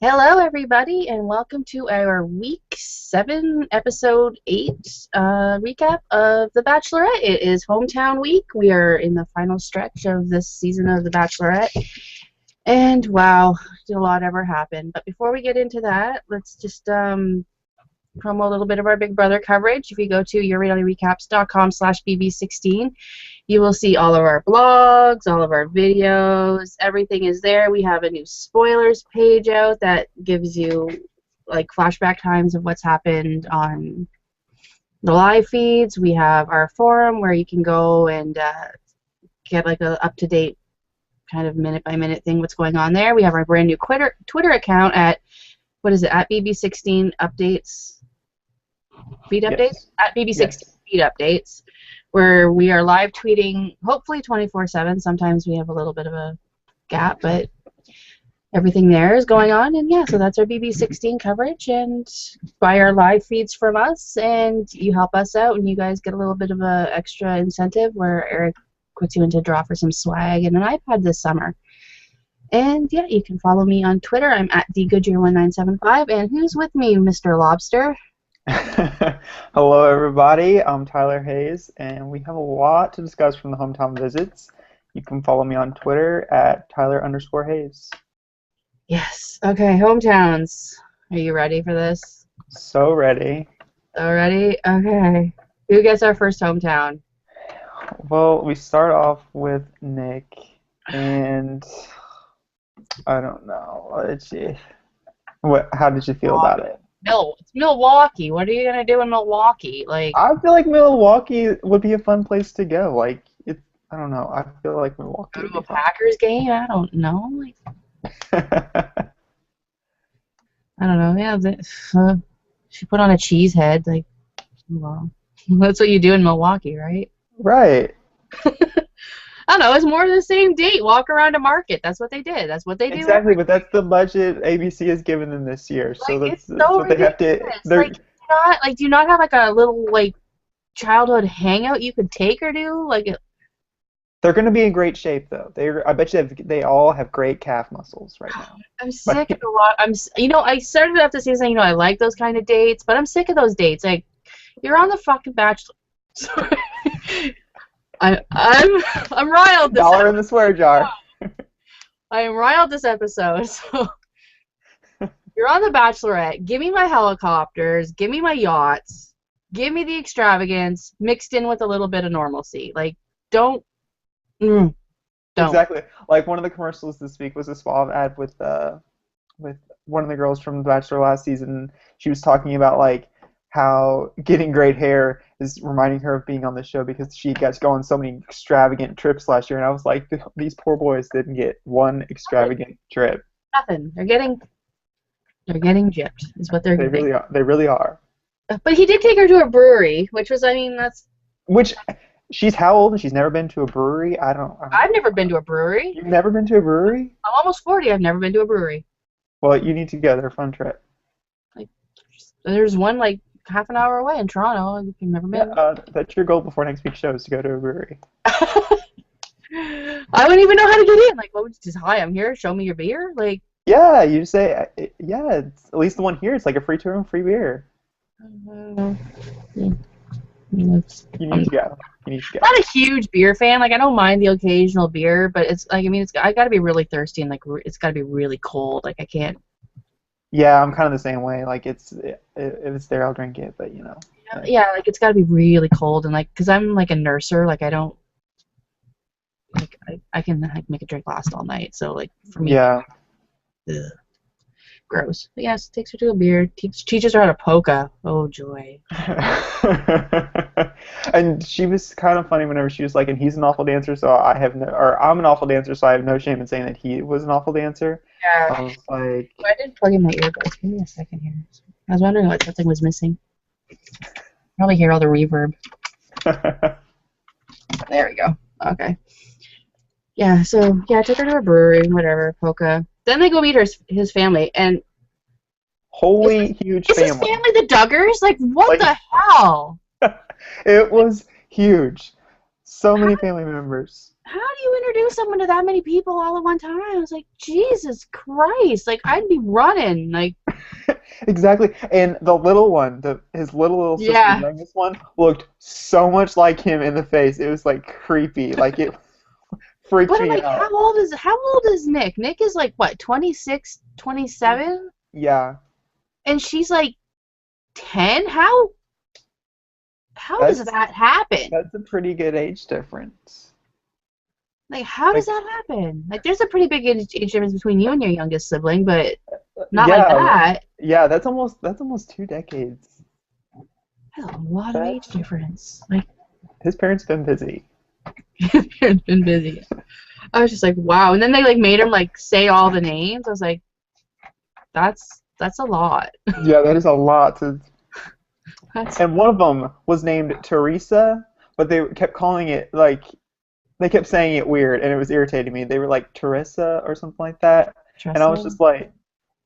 Hello, everybody, and welcome to our week 7, episode 8 recap of The Bachelorette. It is hometown week. We are in the final stretch of this season of The Bachelorette. And wow, did a lot ever happen. But before we get into that, let's just promo a little bit of our Big Brother coverage. If you go to yourrealityrecaps.com/bb16, you will see all of our blogs, all of our videos. Everything is there. We have a new spoilers page out that gives you like flashback times of what's happened on the live feeds. We have our forum where you can go and get like a up-to-date kind of minute-by-minute thing what's going on there. We have our brand new Twitter account at, what is it, at bb16 updates. Feed updates? Yes. At bb16 Yes. feed updates, where we are live tweeting hopefully 24/7. Sometimes we have a little bit of a gap, but everything there is going on. And yeah, so that's our bb16 coverage, and buy our live feeds from us, and you help us out, and you guys get a little bit of a extra incentive where Eric puts you into a draw for some swag and an iPad this summer. And yeah, you can follow me on Twitter. I'm at dgoodyear1975. And who's with me, Mr. Lobster? Hello, everybody. I'm Tyler Hayes, and we have a lot to discuss from the hometown visits. You can follow me on Twitter at Tyler_Hayes. Yes. Okay, hometowns. Are you ready for this? So ready. So ready? Okay. Who gets our first hometown? Well, we start off with Nick, and I don't know. How did you feel about it? No, it's Milwaukee. What are you gonna do in Milwaukee? Like, I feel like Milwaukee would be a fun place to go. I don't know. I feel like Milwaukee go would to be a fun. Packers game? I don't know. Like, I don't know. Yeah, she put on a cheese head. Like, well, that's what you do in Milwaukee, right? Right. I don't know. It's more of the same date. Walk around a market. That's what they did. That's what they do. Exactly, but that's the budget ABC has given them this year, so Like, it's that's so what they have to. ridiculous. Like, do you not have like a little like childhood hangout you could take or do? Like, They're going to be in great shape though. I bet you they all have great calf muscles right now. I'm sick of a lot. I started off the season. I like those kind of dates, but I'm sick of those dates. Like, you're on the fucking Bachelor. Sorry. I'm riled this Dollar in the swear jar. I am riled this episode. So you're on the Bachelorette. Give me my helicopters. Give me my yachts. Give me the extravagance mixed in with a little bit of normalcy. Like, don't. Don't. Exactly. Like one of the commercials this week was a suave ad with one of the girls from The Bachelor last season. She was talking about like how getting great hair is reminding her of being on the show because she got to go on so many extravagant trips last year, and I was like, these poor boys didn't get one extravagant trip. Nothing. They're getting gypped. Is what they're They getting. really are. They really are. But he did take her to a brewery, which was, I mean, that's. Which she's how old and she's never been to a brewery? I've never been to a brewery. You've never been to a brewery? I'm almost 40. I've never been to a brewery. Well, you need to go. They're a fun trip. Like, there's one like half an hour away in Toronto. You've never been. Yeah, that's your goal before next week's show is to go to a brewery. I wouldn't even know how to get in. Like, what would you just, hi, I'm here. Show me your beer. Like, Yeah, you just say, yeah, it's, at least the one here, it's like a free tour and free beer. yeah. You need to go. You need to go. I'm not a huge beer fan. Like, I don't mind the occasional beer, but it's like, I mean, I got to be really thirsty and like it's got to be really cold. Like, I can't. Yeah, I'm kind of the same way. Like, if it's there, I'll drink it, but Yeah, like it's got to be really cold and like, cause I'm like a nurser. Like, I don't. Like, I can like make a drink last all night. So like for me. Yeah. Ugh. Gross. But yes, takes her to a beer. Teaches her how to polka. Oh joy. And she was kind of funny whenever she was like, and he's an awful dancer, so I'm an awful dancer, so I have no shame in saying that he was an awful dancer. Yeah. I was like, I didn't plug in my earbuds. Give me a second here. I was wondering what something was missing. Probably hear all the reverb. There we go. Okay. Yeah, so yeah, I took her to a brewery, whatever, polka. Then they go meet his family, and holy huge is his family. family the Duggars? Like, what Like- the hell? It was huge. So many family members. how do you introduce someone to that many people all at one time? I was like, Jesus Christ! Like, I'd be running. Like, Exactly. And the little one, his little sister, the yeah. youngest one, looked so much like him in the face. It was like creepy. Like it freaked But I'm me like, out. how old is Nick? Nick is like what, 26, 27, Yeah. and she's like 10? How does That's that happen? that's a pretty good age difference. Like, how does Like that happen? Like, there's a pretty big age difference between you and your youngest sibling, but not like yeah, that. yeah, that's almost 2 decades. That's a lot of age That's difference. Like, his parents been busy. his parents been busy. I was just like, wow. And then they like made him like say all the names. I was like, that's a lot. Yeah, that is a lot to. That's And one of them was named Teresa, but they kept calling it like they kept saying it weird, and it was irritating me. They were like Teresa or something like that, and I was Tressa. just like,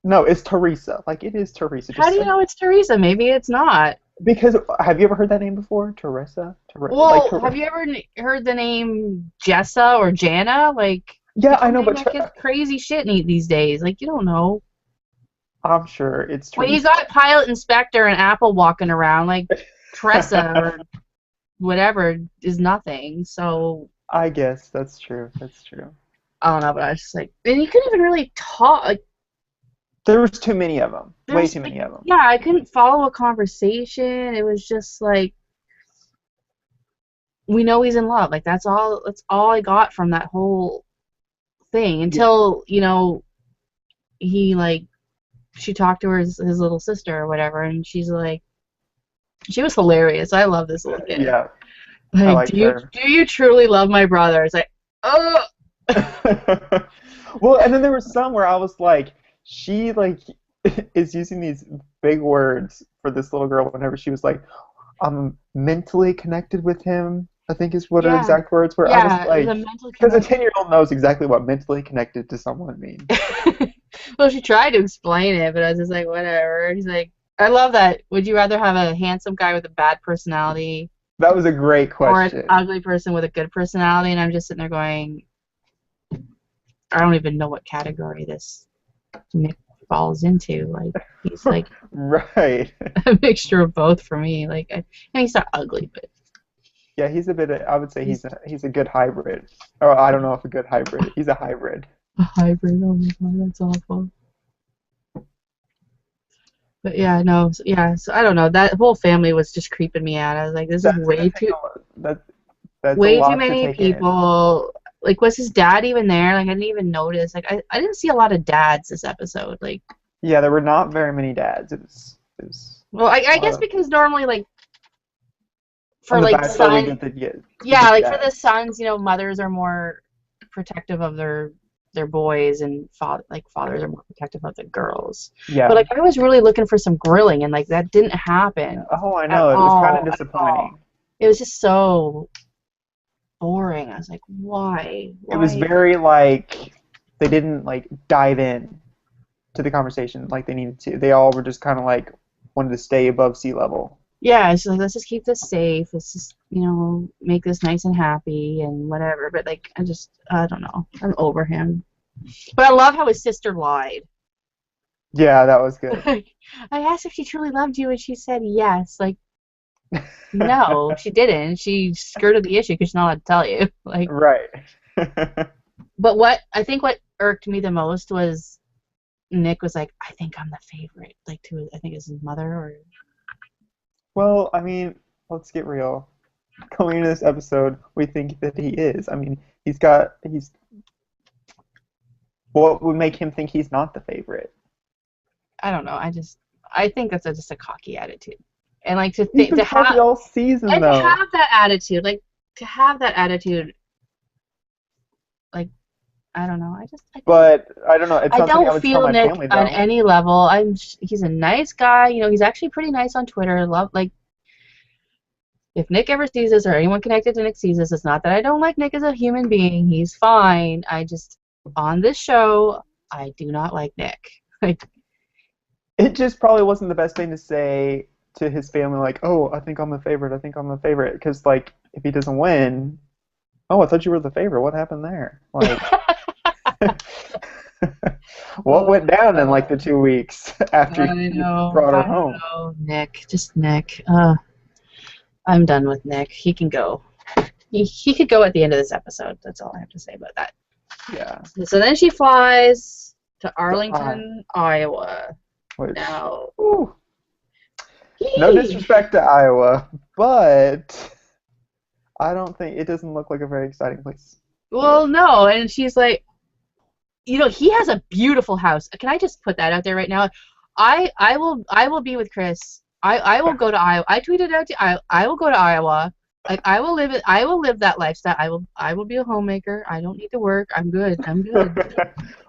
no, it's Teresa. Like it is Teresa. How Just do you say know it's Teresa? Maybe it's not. because have you ever heard that name before? Teresa? Well, have you ever heard the name Jessa or Jana? Like, Yeah, I people know, name but their kids crazy shit these days. Like, you don't know. I'm sure it's When you Teresa. got Pilot Inspector and Apple walking around, like, Tressa or whatever is nothing. So, I guess that's true. That's true. I don't know, but I was just like, and you couldn't even really talk. Like, There was too many of them. Way there's, too like, many of them. yeah, I couldn't follow a conversation. It was just like, we know he's in love. Like, that's all I got from that whole thing Yeah. until, he, like, she talked to his little sister or whatever, and she's like, she was hilarious. I love this little kid. Yeah, I Like, liked her. do you truly love my brother? It's like, oh, Well, and then there was some where I was like, she like is using these big words for this little girl whenever she was like, I'm mentally connected with him, I think is what her yeah, exact words were. I was yeah. It was like, a mental because a connection. 10-year-old knows exactly what mentally connected to someone means. Well, she tried to explain it, but I was just like, whatever. He's like, I love that. Would you rather have a handsome guy with a bad personality That was a great or an question. ugly person with a good personality? And I'm just sitting there going, I don't even know what category this Nick falls into. Like, he's like Right. a mixture of both for me. Like, and he's not ugly, but Yeah, he's a bit I would say he's he's a good hybrid. Or I don't know if a good hybrid. He's a hybrid. a hybrid. Oh my god, that's awful. But yeah, no, so I don't know. That whole family was just creeping me out. I was like, this is That's gonna take a lot. That's a way too lot to many take in. people. Like, was his dad even there? Like, I didn't even notice. Like, I didn't see a lot of dads this episode. Like, Yeah, there were not very many dads. It was well, I a lot guess of because normally, like, for on The like Bachelor we son, get the yeah, good like for the dads. sons, mothers are more protective of their boys, and fathers are more protective of the girls. But Yeah. like, I was really looking for some grilling, and like that didn't happen Oh, I at know. It was kind of all. At all. disappointing. It was just so boring. I was like, why? It was Why? very like they didn't like dive in to the conversation like they needed to. They all were just kind of like wanted to stay above sea level. Yeah, it's like, let's just keep this safe. Let's just, make this nice and happy and whatever. But like, I don't know. I'm over him. But I love how his sister lied. Yeah, that was good. Like, I asked if she truly loved you, and she said yes. Like, no, she didn't. She skirted the issue because she's not allowed to tell you. Like, Right. but what irked me the most was Nick was like, I think I'm the favorite. Like, I think it's his mother or. Well, I mean, let's get real. Going into this episode, we think that he is. I mean, he's what would make him think he's not the favorite? I don't know. I think that's just a cocky attitude, and like He's been to cocky have all season, and to though. have that attitude, like to have that attitude, like I don't know. But I don't know. It's I not something I don't would tell feel my Nick family, on though. any level. He's a nice guy. He's actually pretty nice on Twitter. Love like if Nick ever sees this or anyone connected to Nick sees this, it's not that I don't like Nick as a human being. He's fine. I just on this show, I do not like Nick. Like It just probably wasn't the best thing to say to his family, like, "Oh, I think I'm the favorite. I think I'm the favorite," because like if he doesn't win, Oh, I thought you were the favorite. What happened there? Like, what Oh, went down in like the 2 weeks after you brought her I home? know, Nick, just Nick. I'm done with Nick. He can go. He could go at the end of this episode. That's all I have to say about that. Yeah. So then she flies to The Arlington, Iowa. which, Now, whew, no disrespect to Iowa, but I don't think it doesn't look like a very exciting place to well, live. no, and she's like, he has a beautiful house. Can I just put that out there right now? I will be with Chris. I will go to Iowa. I tweeted out to I will go to Iowa. Like I will live that lifestyle. I will be a homemaker. I don't need to work. I'm good. I'm good.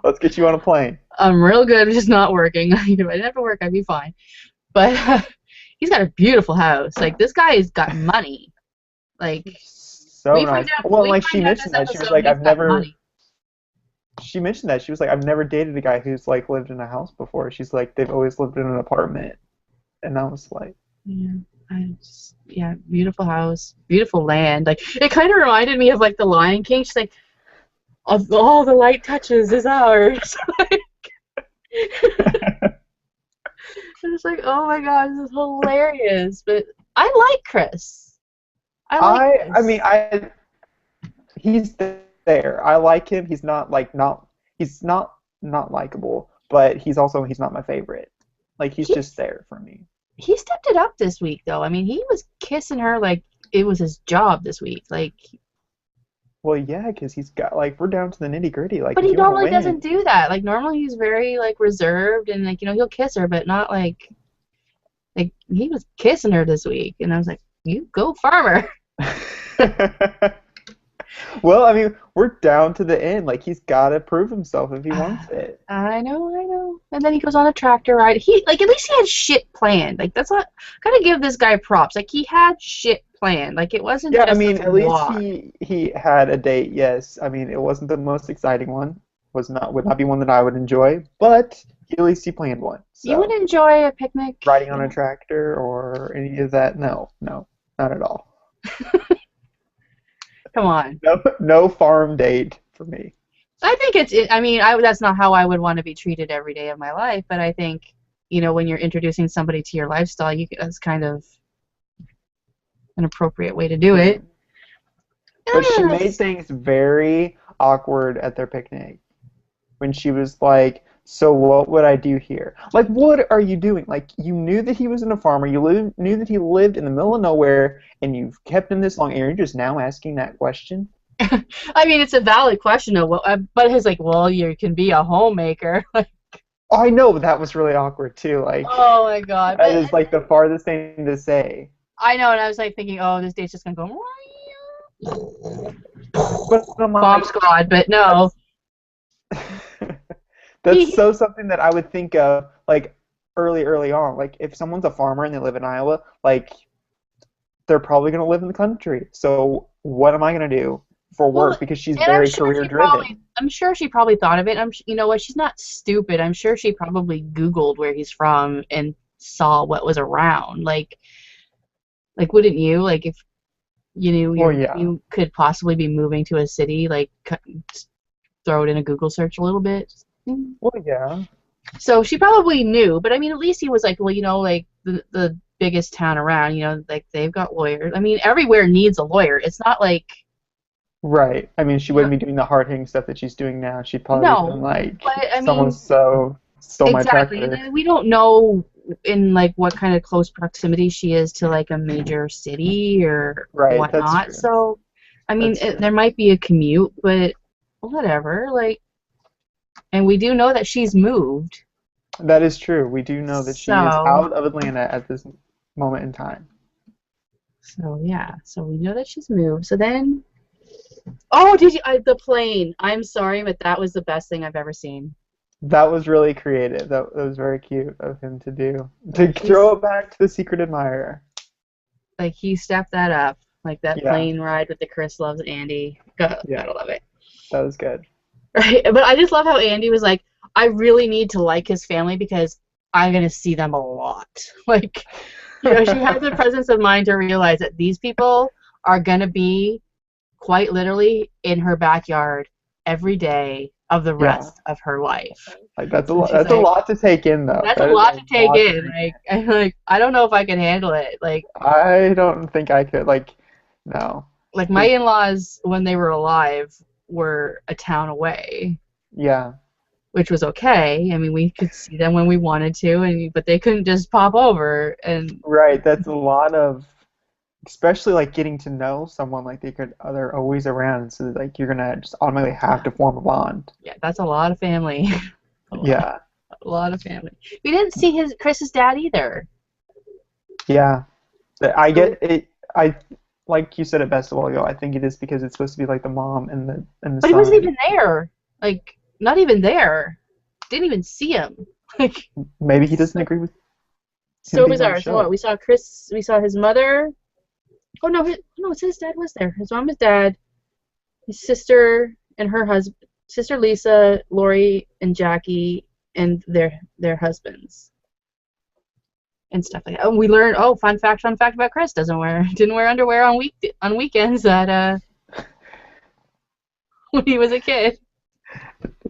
Let's get you on a plane. I'm real good at just not working. If I didn't have to work, I'd be fine. But he's got a beautiful house. Like this guy has got money. Like So we nice. find out. Well, We like she find out mentioned this that she was episode like, he's I've got never. money. She mentioned that she was like, I've never dated a guy who's like lived in a house before. She's like, they've always lived in an apartment, and I was like, Yeah, beautiful house, beautiful land. Like it kind of reminded me of like the Lion King. She's like, of all the light touches is ours. And it's like, oh my god, this is hilarious. But I like Chris. I like Chris. I mean, he's there. I like him. He's not like he's not likable, but he's not my favorite. Like he's just there for me. He stepped it up this week, though. I mean, he was kissing her like it was his job this week. Like, well, yeah, because he's got like we're down to the nitty gritty. Like, but if he you want to normally win, doesn't do that. Like, normally he's very like reserved and like he'll kiss her, but not like he was kissing her this week, and I was like, you go farmer. Well, I mean, we're down to the end. Like, he's got to prove himself if he wants it. I know. And then he goes on a tractor ride. He like at least he had shit planned. Like that's what gotta give this guy props. Like he had shit planned. Like it wasn't Yeah, I just mean, a at least walk. he had a date. Yes, I mean, it wasn't the most exciting one. Would not be one that I would enjoy, but at least he planned one. So. You would enjoy a picnic Riding on a tractor or any of that? No, not at all. Come on. No farm date for me. I think I mean, that's not how I would want to be treated every day of my life, but I think, when you're introducing somebody to your lifestyle, that's kind of an appropriate way to do it. But she made things very awkward at their picnic when she was like, so what would I do here? Like, what are you doing? Like, you knew that he was a farmer. You knew that he lived in the middle of nowhere, and you've kept him this long, and you're just now asking that question? I mean, it's a valid question, but he's like, well, you can be a homemaker. Oh, I know, but that was really awkward, too. Like, oh, my God. That is, like, the farthest thing to say. I know, and I was, like, thinking, oh, this date's just going to go, but bomb squad, but no. That's so something that I would think of, like, early on. Like, if someone's a farmer and they live in Iowa, like, they're probably going to live in the country. So what am I going to do for work? Because she's very career-driven. I'm sure she probably thought of it. You know what? She's not stupid. I'm sure she probably Googled where he's from and saw what was around. Like wouldn't you? Like, if you knew you could possibly be moving to a city, like, throw it in a Google search a little bit. Well, yeah. So she probably knew, but I mean, at least he was like, well, like the biggest town around, like they've got lawyers. I mean, everywhere needs a lawyer. It's not like. Right. I mean, she wouldn't be doing the hard-hitting stuff that she's doing now. She'd probably be doing, like, someone stole my tractor. Exactly. We don't know in, like, what kind of close proximity she is to, like, a major city or whatnot. That's true. So, I mean, there might be a commute, but whatever. Like, and we do know that she's moved. That is true. We do know that she is out of Atlanta at this moment in time. So, yeah. So we know that she's moved. So then... Oh, did you? The plane. I'm sorry, but that was the best thing I've ever seen. That was really creative. That was very cute of him to do. To throw it back to the secret admirer. Like, he stepped that up. Like, that plane ride with the Chris Loves Andi. Gotta love it. That was good. Right, but I just love how Andi was like, I really need to like his family because I'm going to see them a lot. Like, she had the presence of mind to realize that these people are going to be quite literally in her backyard every day of the rest of her life. Like that's a So lot. she's That's a like, lot to take in, though. that's a That is lot to a take lot to in. take Like, I'm like, I don't know if I can handle it. I don't think I could. Like, no. Like my in-laws when they were alive were a town away, Yeah. which was okay. I mean, we could see them when we wanted to, but they couldn't just pop over. And Right. That's a lot of, especially like getting to know someone like they're always around, so like you're gonna just automatically have to form a bond. yeah, that's a lot of family. Yeah. A lot of family. We didn't see Chris's dad either. Yeah. I get it. I like you said it best a while ago. I think it is because it's supposed to be like the mom and the But he wasn't son. even there. Like, not even there. Didn't even see him. Like, Maybe he doesn't agree with him so being on the bizarre. So what? show. We saw Chris. We saw his mother. Oh no, his dad was there. His mom, his dad, his sister and her husband, sister Lisa, Lori, and Jackie, and their husbands and stuff like that. Oh, we learned. Oh, fun fact about Chris didn't wear underwear on weekends that when he was a kid.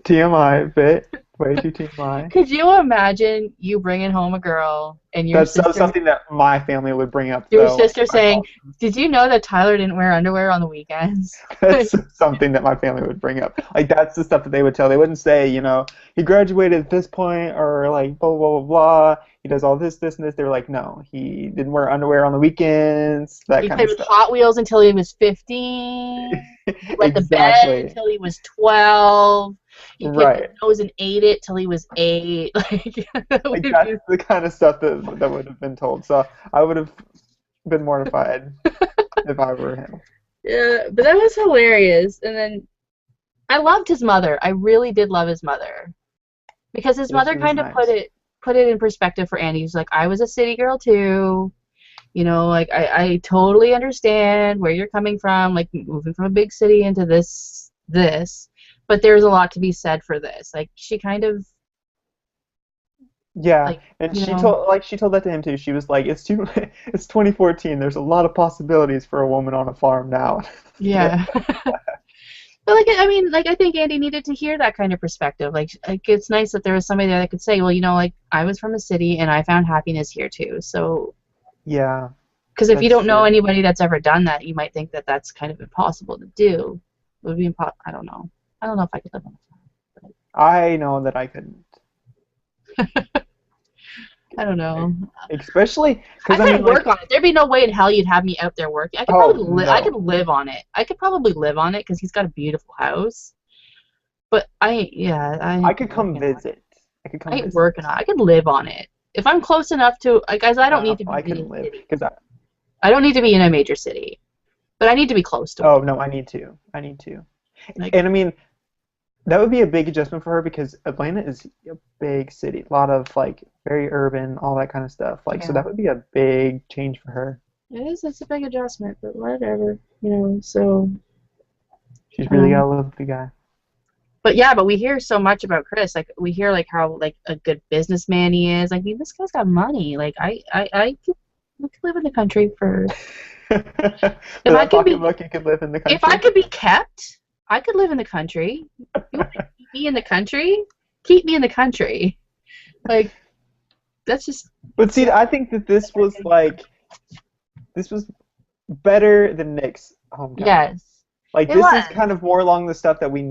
TMI bit. Way too TMI. Could you imagine you bringing home a girl and That's so something that my family would bring up, your though. sister My saying, mom. "Did you know that Tyler didn't wear underwear on the weekends?" That's something that my family would bring up. Like that's the stuff that they would tell. They wouldn't say, he graduated at this point or like blah blah blah blah. He does all this, this, and this. They were like, no, he didn't wear underwear on the weekends. That He kind played of with stuff. Hot Wheels until he was 15. He wet the bed Exactly. until he was 12. He picked his Right. nose and ate it till he was 8. Like, that would Like be, that's the kind of stuff that would have been told. So I would have been mortified if I were him. yeah, but that was hilarious. And then I loved his mother. I really did love his mother because his mother She was kind of nice. put it in perspective for Andy. He's like, I was a city girl too. Like I totally understand where you're coming from, like moving from a big city into this, but there's a lot to be said for this. Like she kind of Yeah, like, and you she know, told that to him too. She was like, it's 2014. There's a lot of possibilities for a woman on a farm now. yeah. But like I mean, like I think Andy needed to hear that kind of perspective. Like it's nice that there was somebody there that could say, well, like I was from a city and I found happiness here too. So Yeah, because if you that's don't know true. anybody that's ever done that, you might think that that's kind of impossible to do. It would be I don't know. I don't know if I could live on a farm. I know that I couldn't. I don't know. Especially I because I mean, couldn't like, work on it. There'd be no way in hell you'd have me out there working. I could oh probably I could no, live on it. I could probably live on it because he's got a beautiful house. But I I ain't could come working on it. visit. I could I come ain't visit. working on it. I could live on it. If I'm close enough to, like, guys, I don't need to be I in a couldn't live city. because I don't need to be in a major city, but I need to be close to oh one. no, I need to. I need to. Like, And I mean, that would be a big adjustment for her because Atlanta is a big city, a lot of like very urban, all that kind of stuff. Like, so yeah, that would be a big change for her. it is. It's a big adjustment, but whatever. So, She's really um, gotta love the guy. but yeah, but we hear so much about Chris. Like, we hear like how like a good businessman he is. Like, this guy's got money. Like, I could live in the country for For if I that could be pocketbook, you could live in the if I country. could be kept. I could live in the country. You want to keep me in the country? Keep me in the country. Like, that's just But see, I think that this was better than Nick's hometown. yes. Like It this is was. kind of more along the stuff that we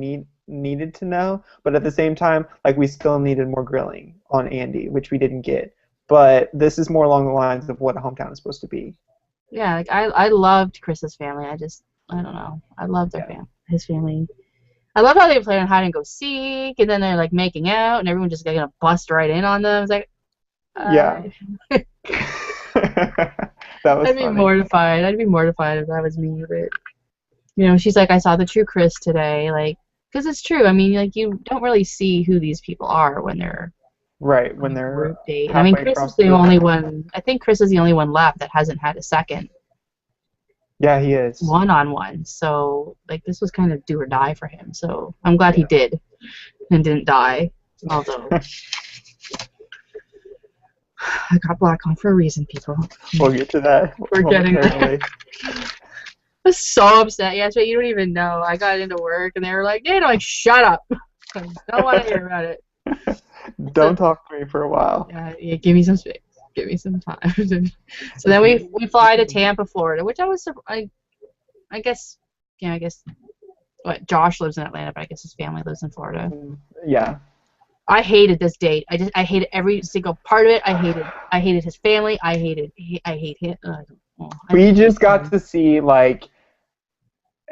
needed to know, but at the same time, like we still needed more grilling on Andy, which we didn't get. But this is more along the lines of what a hometown is supposed to be. Yeah, like I loved Chris's family. I don't know. I loved Yeah. his family. I love how they play on hide and go seek, and then they're like making out, and everyone just gonna bust right in on them. It's like, Yeah. uh, That was I'd be funny. mortified. I'd be mortified if that was me. But she's like, I saw the true Chris today, like, because it's true. I mean, like, you don't really see who these people are when they're Right, on when a they're group date. And I mean, halfway Chris is across the the only one. I think Chris is the only one left that hasn't had a second Yeah, he is. one-on-one. So, like, this was kind of do or die for him. So I'm glad he Yeah. did and didn't die. Although I got black on for a reason, people. We'll get to that We're getting there. momentarily. was so upset yesterday. You don't even know. I got into work and they were like, "Hey," like, "Shut up." I don't want to hear about it. So Don't talk to me for a while. yeah, give me some space. Give me some time. So then we fly to Tampa, Florida, which I guess I guess what Josh lives in Atlanta, but I guess his family lives in Florida. Yeah. I hated this date. I hated every single part of it. I hated his family. I hate him. We just got to see like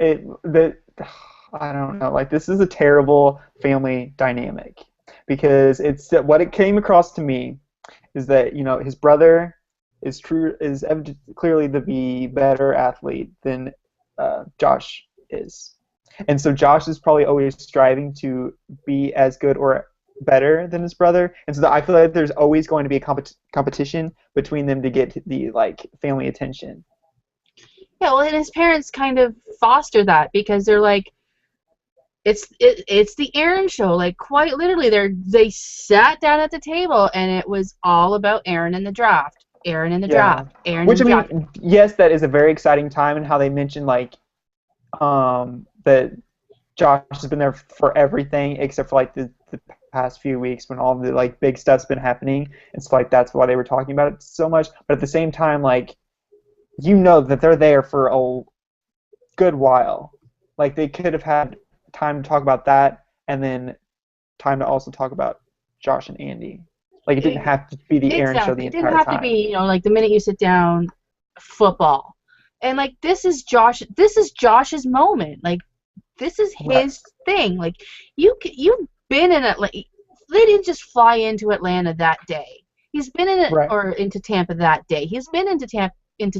I don't know, like this is a terrible family dynamic because it's what it came across to me is that his brother is clearly the better athlete than Josh is, and so Josh is probably always striving to be as good or better than his brother, and so I feel like there's always going to be a competition between them to get the like family attention. Yeah, well, and his parents kind of foster that because they're like, it's the Aaron show. Like quite literally, they sat down at the table and it was all about Aaron and the draft. Aaron and the Yeah. draft. Aaron Which, and I the draft. mean, yes, that is a very exciting time, and how they mentioned like that Josh has been there for everything except for like the past few weeks when all the like big stuff's been happening. And so like that's why they were talking about it so much. But at the same time, like that they're there for a good while. Like they could have had time to talk about that and then time to also talk about Josh and Andy. Like it didn't have to be the Aaron show the Exactly. It didn't entire have to time. be, like the minute you sit down, football. And like this is Josh's moment. Like this is Right. his thing. Like you've been in Atlanta. They didn't just fly into Atlanta that day. He's been in it Right. or into Tampa that day. He's been into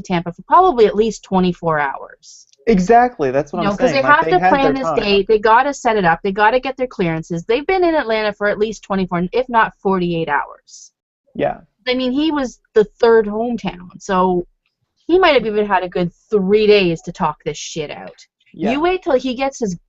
Tampa for probably at least 24 hours. Exactly. That's what I'm Because they saying. Like have they to had plan their this time. date. They got to set it up. They got to get their clearances. They've been in Atlanta for at least 24, if not 48 hours. Yeah. I mean, he was the third hometown, so he might have even had a good 3 days to talk this shit out. Yeah. You wait till he gets his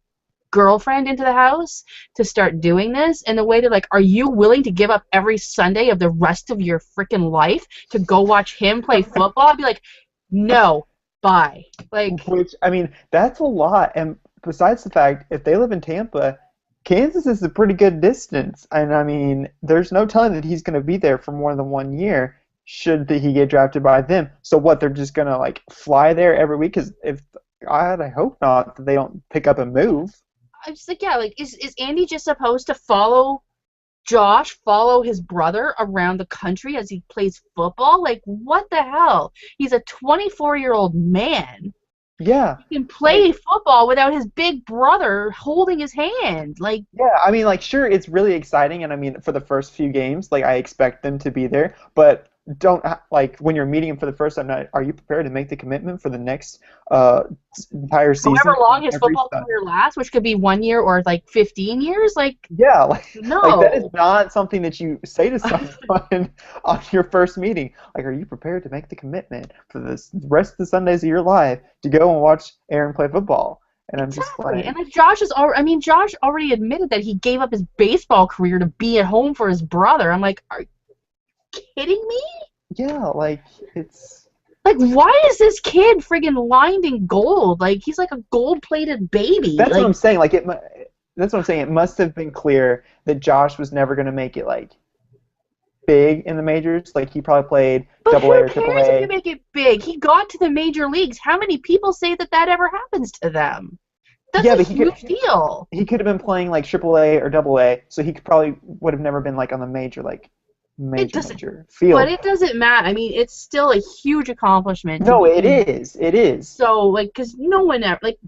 girlfriend into the house to start doing this, and the way they're like, are you willing to give up every Sunday of the rest of your freaking life to go watch him play football? I'd be like, no, bye. Like, Which, I mean, that's a lot. And besides the fact, if they live in Tampa, Kansas is a pretty good distance. And I mean, there's no telling that he's going to be there for more than 1 year should he get drafted by them. So what, they're just going to like fly there every week? Because if I hope not, that they don't pick up and move. I'm just like, yeah, like, is Andy just supposed to follow his brother around the country as he plays football? Like, what the hell? He's a 24-year-old man. Yeah. He can play football without his big brother holding his hand. Like, yeah, I mean, like, sure, it's really exciting, and I mean, for the first few games, like, I expect them to be there, but don't, like, when you're meeting them for the first time, are you prepared to make the commitment for the next uh, entire season? however long his every football Sunday? career lasts, which could be 1 year or like 15 years, like, Yeah, like that is no. not something that you say to someone on your first meeting. Like, are you prepared to make the commitment for the rest of the Sundays of your life to go and watch Aaron play football? And I'm just Exactly. like, And like Josh already admitted that he gave up his baseball career to be at home for his brother. I'm like, are you kidding me? yeah, like it's. Like, why is this kid friggin' lined in gold? Like, he's like a gold-plated baby. That's Like, what I'm saying. Like that's what I'm saying. It must have been clear that Josh was never going to make it like big in the majors. Like he probably played but Double A who or Triple cares if you A. make it big? He got to the major leagues. How many people say that ever happens to them? That's Yeah, a but huge deal. he could have been playing like Triple A or Double A, so he probably would have never been like on the It doesn't, major but field. it doesn't matter. I mean, it's still a huge accomplishment to No, it be. is. It is. So, like, because no one ever, like,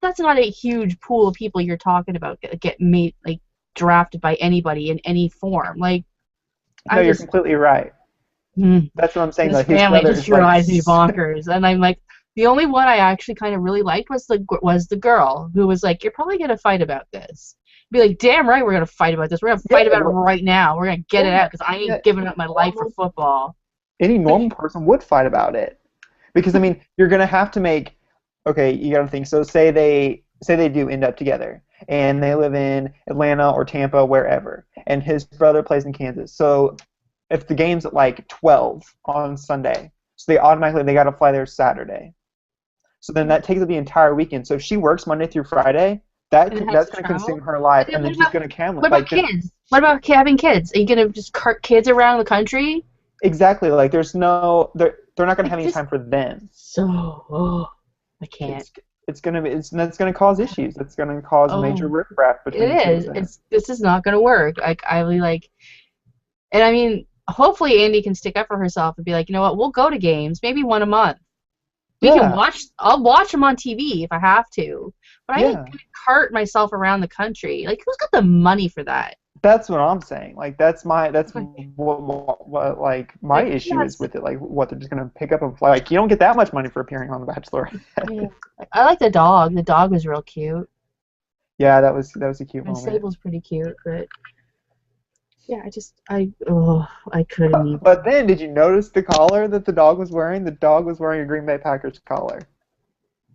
that's not a huge pool of people you're talking about get made, like, drafted by anybody in any form. Like, No, I you're just, completely right. That's what I'm saying. his Like his family brother just is like, drives me bonkers. And I'm like, the only one I actually kind of really liked was the girl who was like, you're probably gonna fight about this. Be like, damn right, we're gonna fight about this. We're gonna fight yeah, about it right now. We're gonna get it out because I yeah, ain't giving up my life for football. any normal person would fight about it. Because I mean, you're gonna have to make. Okay, you gotta think. So say they do end up together, and they live in Atlanta or Tampa, wherever, and his brother plays in Kansas. So if the game's at like 12 on Sunday, so they gotta fly there Saturday. So then that takes up the entire weekend. So if she works Monday through Friday, that's going to consume her life, and then she's going to What about kids? What about having kids? Are you going to just cart kids around the country? Exactly. Like they're not going to have any time for them. So I can't. That's going to cause issues. It's going to cause major riffraff between the two of them. This is not going to work. Like I really like, and I mean, hopefully Andi can stick up for herself and be like, you know what, we'll go to games, maybe one a month. I'll watch them on TV if I have to, but I ain't gonna cart myself around the country. Like, who's got the money for that? That's what I'm saying. Like, what like my issue is with it. Like, what they're just gonna pick up and fly. Like, you don't get that much money for appearing on The Bachelorette. Yeah. I like the dog. The dog was real cute. Yeah, that was a cute moment. Sable's pretty cute, but yeah, I couldn't even. But then, did you notice the collar that the dog was wearing? The dog was wearing a Green Bay Packers collar.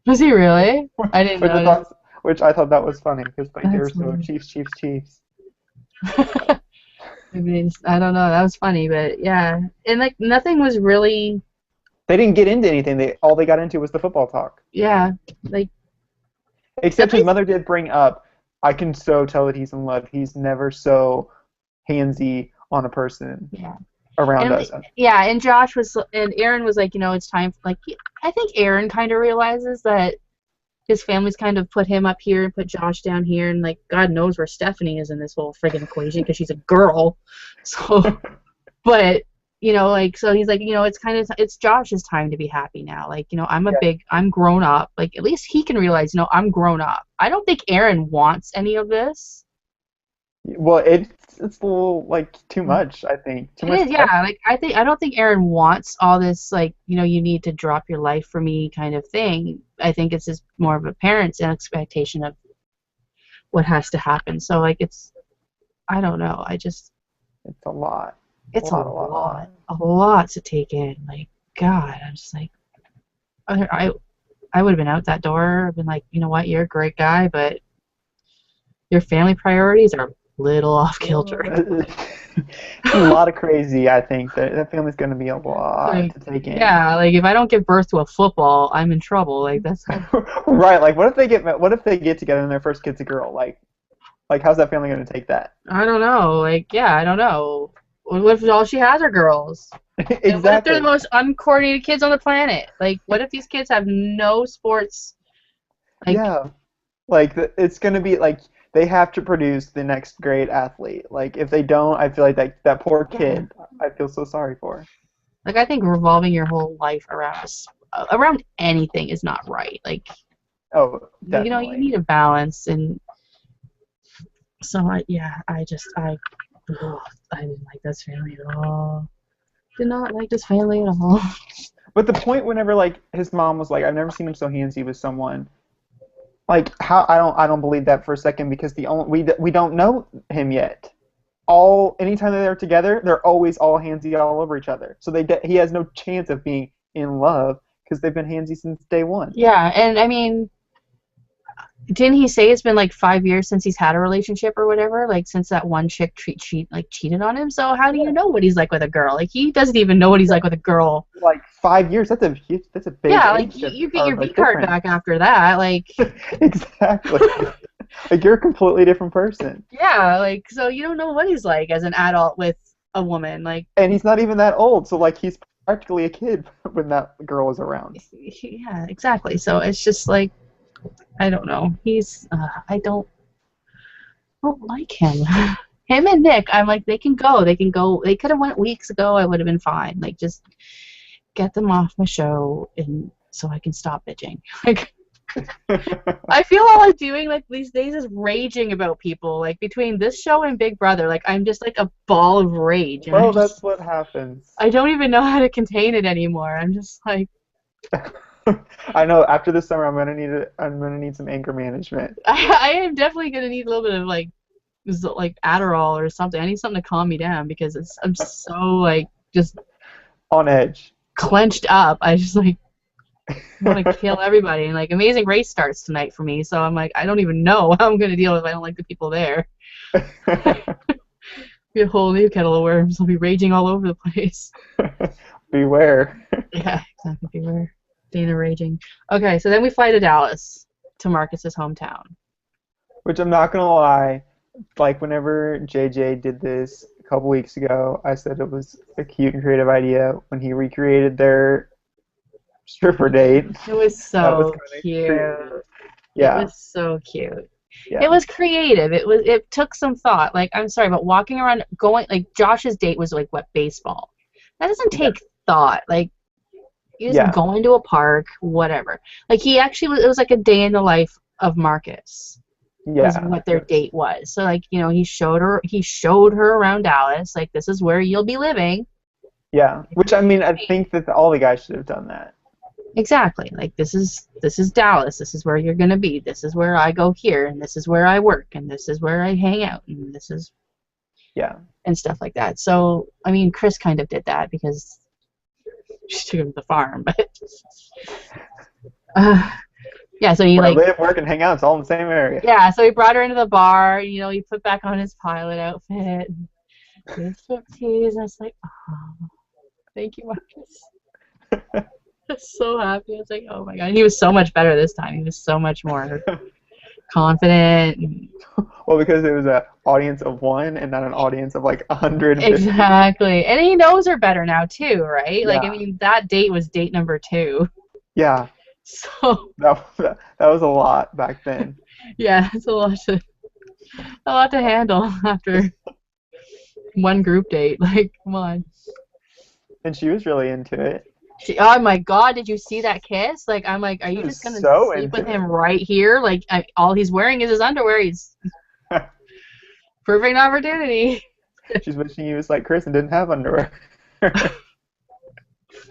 Was he really? I didn't know. Which I thought that was funny because like they were so Chiefs. I mean, I don't know. That was funny, but yeah, and like nothing was really. They didn't get into anything. All they got into was the football talk. Yeah, like. Except his mother did bring up, I can so tell that he's in love. He's never so handsy on a person around us. Yeah, and Aaron was like, you know, it's time. Like, I think Aaron kind of realizes that his family's kind of put him up here and put Josh down here, and like God knows where Stephanie is in this whole friggin' equation because she's a girl. So, but you know, like, so he's like, you know, it's Josh's time to be happy now. Like, you know, I'm grown up. Like, at least he can realize, you know, I'm grown up. I don't think Aaron wants any of this. Well, it's a little like too much. I think too much. It is, yeah. Like I don't think Aaron wants all this. Like, you know, you need to drop your life for me kind of thing. I think it's just more of a parent's expectation of what has to happen. So like I don't know. It's a lot. It's a lot to take in. Like God, I'm just like I would have been out that door. I've been like, you know what, you're a great guy, but your family priorities are little off kilter. A lot of crazy. I think that family's going to be a lot to take in. Yeah, like if I don't give birth to a football, I'm in trouble. Like that's right. Like what if they get together and their first kid's a girl? Like how's that family going to take that? I don't know. Like I don't know. What if all she has are girls? Exactly. And what if they're the most uncoordinated kids on the planet? Like what if these kids have no sports? Like, yeah. Like it's going to be like. They have to produce the next great athlete. Like, if they don't, I feel like that poor kid, I feel so sorry for. Like, I think revolving your whole life around anything is not right. Like, definitely. You know, you need a balance. And so, I didn't like this family at all. Did not like this family at all. But the point whenever, like, his mom was like, I've never seen him so handsy with someone. Like how I don't believe that for a second because we don't know him yet. Anytime they're together, they're always all handsy all over each other. So he has no chance of being in love because they've been handsy since day one. Yeah, and I mean, didn't he say it's been like 5 years since he's had a relationship or whatever? Like since that one chick cheated on him. So how do you know what he's like with a girl? Like he doesn't even know what he's like with a girl. Like 5 years. That's a big. Yeah, like you get your V card back after that. Like exactly. Like you're a completely different person. Yeah, like so you don't know what he's like as an adult with a woman. Like and he's not even that old. So like he's practically a kid when that girl was around. Yeah, exactly. So it's just like. I don't know. I don't like him. Him and Nick, I'm like, they can go. They could have went weeks ago. I would have been fine. Like, just get them off my show, and so I can stop bitching. Like, I feel all I'm doing like these days is raging about people. Like between this show and Big Brother, like I'm just like a ball of rage. Well, that's what happens. I don't even know how to contain it anymore. I'm just like. I know. After this summer, I'm gonna need some anger management. I am definitely gonna need a little bit of like Adderall or something. I need something to calm me down because I'm so like just on edge, clenched up. I just like want to kill everybody. And like Amazing Race starts tonight for me, so I'm like I don't even know how I'm gonna deal if I don't like the people there. Be a whole new kettle of worms. I'll be raging all over the place. Beware. Yeah, exactly. Beware. Dana raging. Okay, so then we fly to Dallas, to Marcus's hometown. Which I'm not gonna lie, like whenever JJ did this a couple weeks ago, I said it was a cute and creative idea when he recreated their stripper date. It was That was so kind of cute. creative. It Yeah, was so cute. yeah, It was creative. It took some thought. Like, I'm sorry, but walking around going like Josh's date was like what, baseball. That doesn't yeah, take thought. Like, you just yeah, go into a park, whatever. Like, he actually it was like a day in the life of Marcus was yeah. what their date was. So, like, he showed her around Dallas, like, this is where you'll be living. Yeah, which I mean, I think that all the guys should have done that. Exactly. Like, this is Dallas. This is where you're gonna be. This is where I go here, and this is where I work, and this is where I hang out, and this is Yeah. and stuff like that. So, I mean, Chris kind of did that because she took him to the farm, but yeah. So he Where I like live, work, and hang out, it's all in the same area. yeah. So he brought her into the bar. He put back on his pilot outfit. Did striptease, and I was like, oh, thank you, Marcus. I was so happy. I was like, oh my god. And he was so much better this time. He was so much more confident. Well, because it was an audience of one and not an audience of like 150. Exactly. And he knows her better now too, right? Like, I Yeah. mean, that date was date number 2. Yeah, So that was a lot back then. yeah, it's a lot to handle after one group date. Like, come on. And she was really into it. Oh my god, did you see that kiss? Like, I'm like, are you She just was gonna so sleep into with him it. right here? Like, all he's wearing is his underwear. He's perfect opportunity. She's wishing he was like Chris and didn't have underwear. I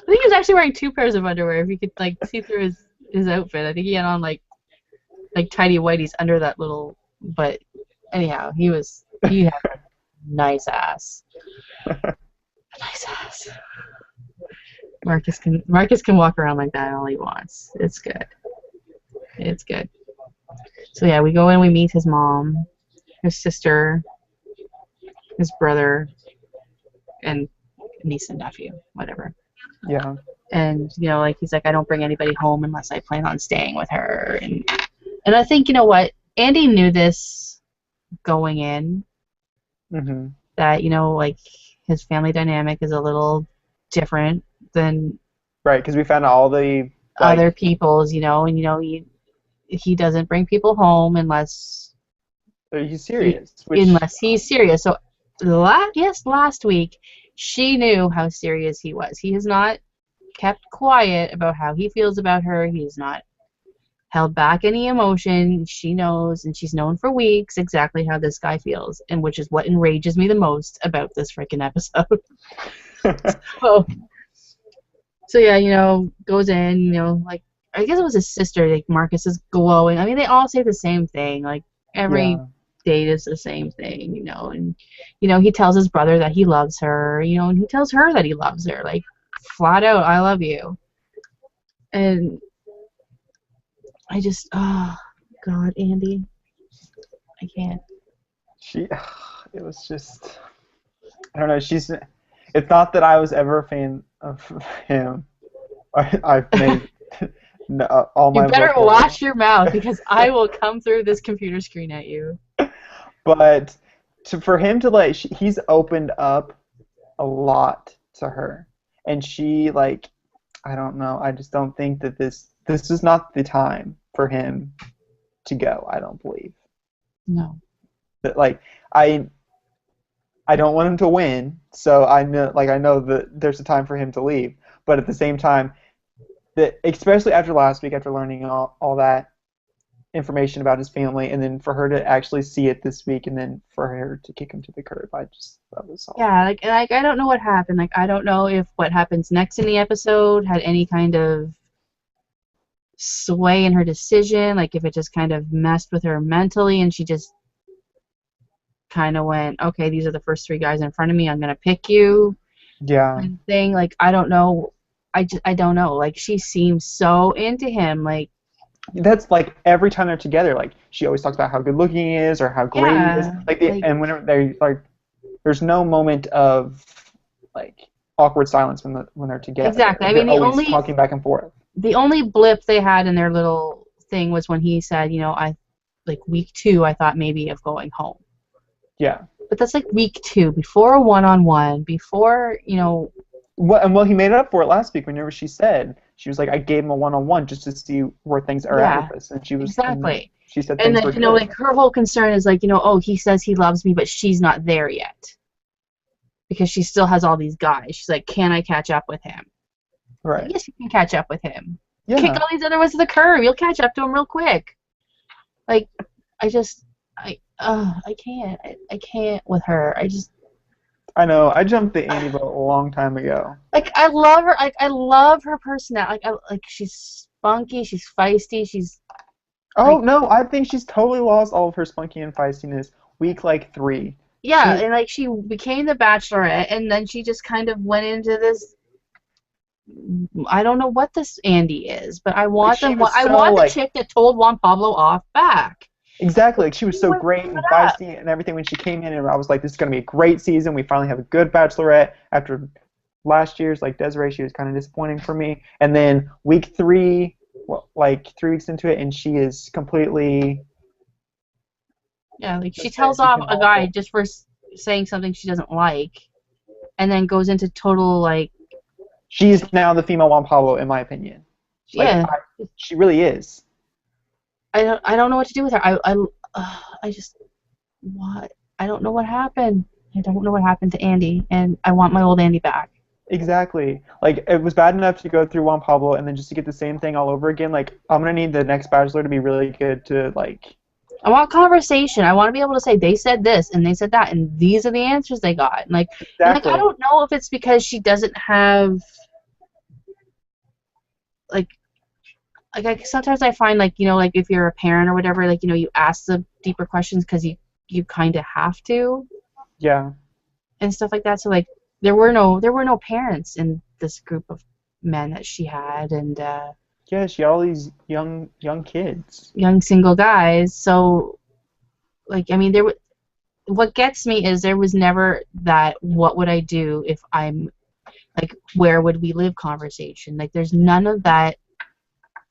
think he was actually wearing 2 pairs of underwear. If you could like see through his outfit, I think he had on like tidy whities under that little. But anyhow, he had a nice ass. Nice ass. Marcus can walk around like that all he wants. It's good. It's good. So yeah, we go in, we meet his mom, his sister, his brother, and niece and nephew, whatever. Yeah. And like, he's like, I don't bring anybody home unless I plan on staying with her. And I think, you know what, Andy knew this going in, Mhm. that like, his family dynamic is a little different than Right, because we found out all the other people's, and he doesn't bring people home unless he's serious. unless he's serious. So last week she knew how serious he was. He has not kept quiet about how he feels about her. He's not held back any emotion. She knows, and she's known for weeks exactly how this guy feels, and which is what enrages me the most about this freaking episode. So yeah, goes in, like, I guess it was his sister, like, Marcus is glowing. I mean, they all say the same thing, like, every date is the same thing, and he tells his brother that he loves her, and he tells her that he loves her, like, flat out, I love you. And I just, oh god, Andy, I can't. It was just, I don't know, it's not that I was ever a fan of him. I've made all my. You better watch your mouth, because I will come through this computer screen at you. But for him to he's opened up a lot to her, and she I don't know. I just don't think that this is not the time for him to go. I don't believe. No. That I don't want him to win, so I know that there's a time for him to leave. But at the same time, that especially after last week, after learning all that information about his family, and then for her to actually see it this week, and then for her to kick him to the curb, that was all. Yeah, like I don't know what happened. Like, I don't know if what happens next in the episode had any kind of sway in her decision, like if it just kind of messed with her mentally, and she just kind of went, okay, these are the first 3 guys in front of me, I'm gonna pick you. Yeah. Kind of thing. Like, I don't know. I don't know. Like, she seems so into him. Like, that's like every time they're together. Like, she always talks about how good looking he is or how great he is. And whenever they there's no moment of awkward silence when they're together. Exactly. Like, I mean, they're always talking back and forth. the only blip they had in their little thing was when he said, I like week 2, I thought maybe of going home. Yeah. But that's like week 2, before a one-on-one, before, Well, he made it up for it last week whenever she said, she was like, I gave him a one-on-one just to see where things are at yeah, with us. And exactly. she said And things then, were good. like her whole concern is like, oh, he says he loves me, but she's not there yet. Because she still has all these guys. She's like, can I catch up with him? Right. Yes, you can catch up with him. Yeah. Kick all these other ones to the curb. You'll catch up to him real quick. Like, I can't. I can't with her. I know. I jumped the Andi boat a long time ago. Like, I love her. Like, I love her personality. Like she's spunky. She's feisty. She's. Oh, no. I think she's totally lost all of her spunky and feistiness week, like, 3. Yeah, and like she became the Bachelorette, and then she just kind of went into this. I don't know what this Andi is, but I want them. I want the chick that told Juan Pablo off back. Exactly. Like she was so great and feisty and everything when she came in, and I was like, this is going to be a great season. We finally have a good Bachelorette after last year's. Like Desiree, she was kind of disappointing for me. And then week 3, like 3 weeks into it, and she is completely. Yeah, like she tells off a guy just for saying something she doesn't like, and then goes into total like. She's now the female Juan Pablo, in my opinion. Yeah. She really is. I don't know what to do with her. I just what I don't know what happened. I don't know what happened to Andi, and I want my old Andi back. Exactly. Like it was bad enough to go through Juan Pablo and then just to get the same thing all over again. Like I'm gonna need the next Bachelor to be really good to like. I want conversation. I want to be able to say they said this and they said that and these are the answers they got. And like, exactly. I don't know if it's because she doesn't have like sometimes I find like like if you're a parent or whatever, like you ask the deeper questions because you kind of have to. Yeah. And stuff like that. So like there were no parents in this group of men that she had, and yeah, she had all these young kids, young single guys. So like I mean what gets me is there was never that what would I do if I'm like where would we live conversation. Like there's none of that.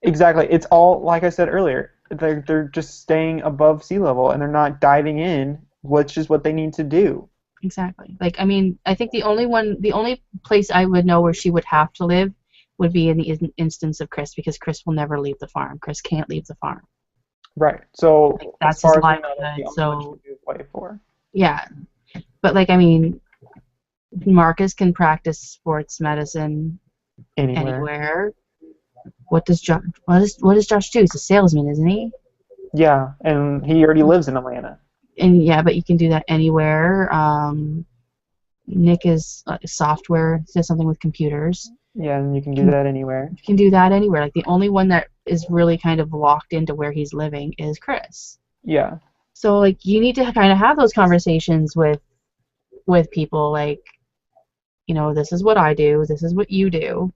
Exactly. It's all like I said earlier. They're just staying above sea level and they're not diving in, which is what they need to do. Exactly. Like I mean, I think the only place I would know where she would have to live would be in the instance of Chris, because Chris will never leave the farm. Chris can't leave the farm. Right. So like, that's his livelihood. So play for. Yeah, but like I mean, Marcus can practice sports medicine anywhere. What does Josh do? He's a salesman, isn't he? Yeah, and he already lives in Atlanta. And yeah, but you can do that anywhere. Nick is software. He does something with computers. Yeah, and you can do that anywhere. You can do that anywhere. Like the only one that is really kind of locked into where he's living is Chris. Yeah. So like you need to kind of have those conversations with people like, this is what I do, this is what you do.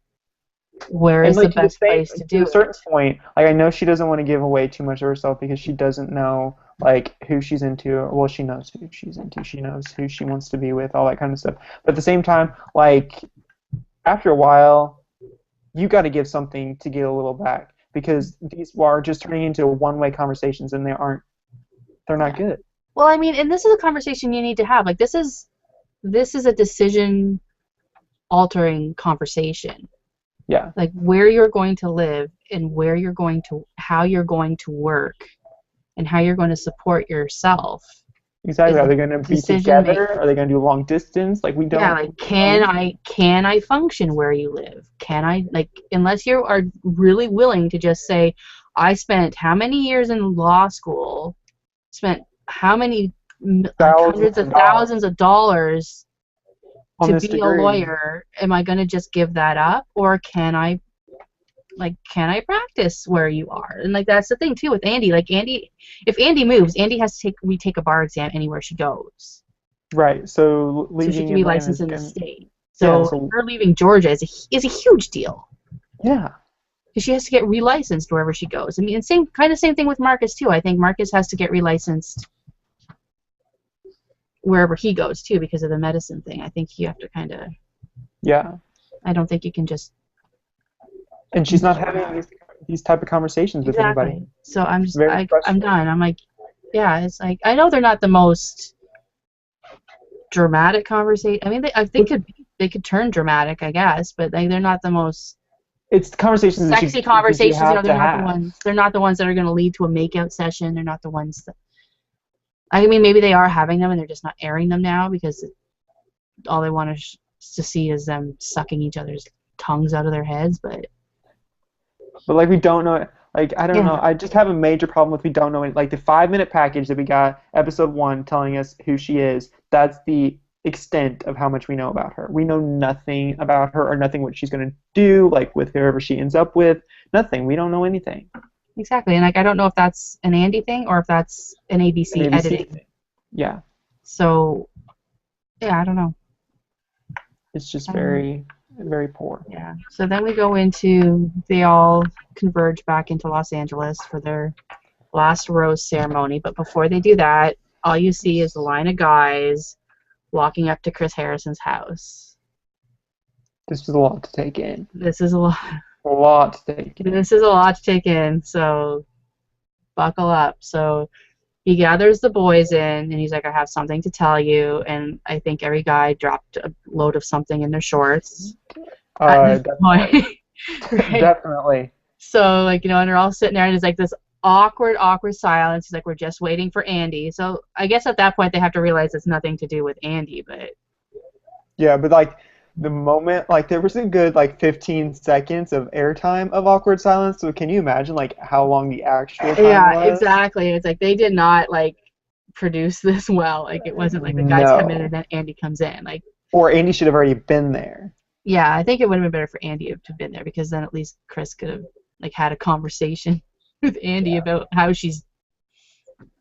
Where is the best place to do it? At a certain point, like I know she doesn't want to give away too much of herself because she doesn't know like who she's into. Well, she knows who she's into. She knows who she wants to be with, all that kind of stuff. But at the same time, like after a while, you got to give something to get a little back, because these are just turning into one-way conversations and they're not good. Well, I mean, and this is a conversation you need to have. Like this is a decision altering conversation. Yeah. Like where you're going to live and how you're going to work and how you're going to support yourself. Exactly. Are they going to be together? Are they going to do long distance? Like we don't. Yeah. Like can I function where you live? Can I unless you are really willing to just say, I spent how many years in law school, spent how many hundreds of thousands of dollars to be a lawyer, am I going to just give that up, or can I practice where you are? And like that's the thing too with Andi. Like if Andi moves, Andi has to retake a bar exam anywhere she goes. Right. So leaving she can be licensed in the state. So her leaving Georgia is a huge deal. Yeah. Because she has to get relicensed wherever she goes. I mean, same thing with Marcus too. I think Marcus has to get relicensed wherever he goes too, because of the medicine thing. I think you have to kind of. Yeah. I don't think you can just. And she's not having these type of conversations with anybody. Exactly. So I'm It's just very I'm frustrating. done. I'm like, yeah, it's like I know they're not the most dramatic conversation. I mean, they could turn dramatic, I guess, but they're not the most It's conversations sexy that you conversations. You know, have they're to not the have. ones. They're not the ones that are going to lead to a makeout session. They're not the ones that. I mean, maybe they are having them and they're just not airing them now because all they want to see is them sucking each other's tongues out of their heads. But But we don't know. I don't know. yeah, I just have a major problem with we don't know. Like the 5 minute package that we got, episode 1, telling us who she is. That's the extent of how much we know about her. We know nothing about her or nothing what she's gonna do. Like with whoever she ends up with, nothing. We don't know anything. exactly. And I don't know if that's an Andy thing or if that's an An ABC ABC editing. thing. Yeah, So yeah, I don't know. it's just very, very poor. Yeah. So then we go into they all converge back into Los Angeles for their last rose ceremony. But before they do that, all you see is a line of guys walking up to Chris Harrison's house. This was a lot to take in. This is a lot. A lot to take in. This is a lot to take in. So buckle up. So he gathers the boys in, and he's like, "I have something to tell you." And I think every guy dropped a load of something in their shorts at this Definitely. point. Right? Definitely. So and they're all sitting there, and it's like this awkward silence. He's like, "We're just waiting for Andy." So I guess at that point they have to realize it's nothing to do with Andy, but Yeah, but the moment, there was a good 15 seconds of airtime of awkward silence. So can you imagine how long the actual time yeah, was? exactly. It's like they did not produce this well. It wasn't like the guys come in No. and then Andy comes in. Or Andy should have already been there. Yeah, I think it would have been better for Andy to have been there because then at least Chris could have had a conversation with Andy about how she's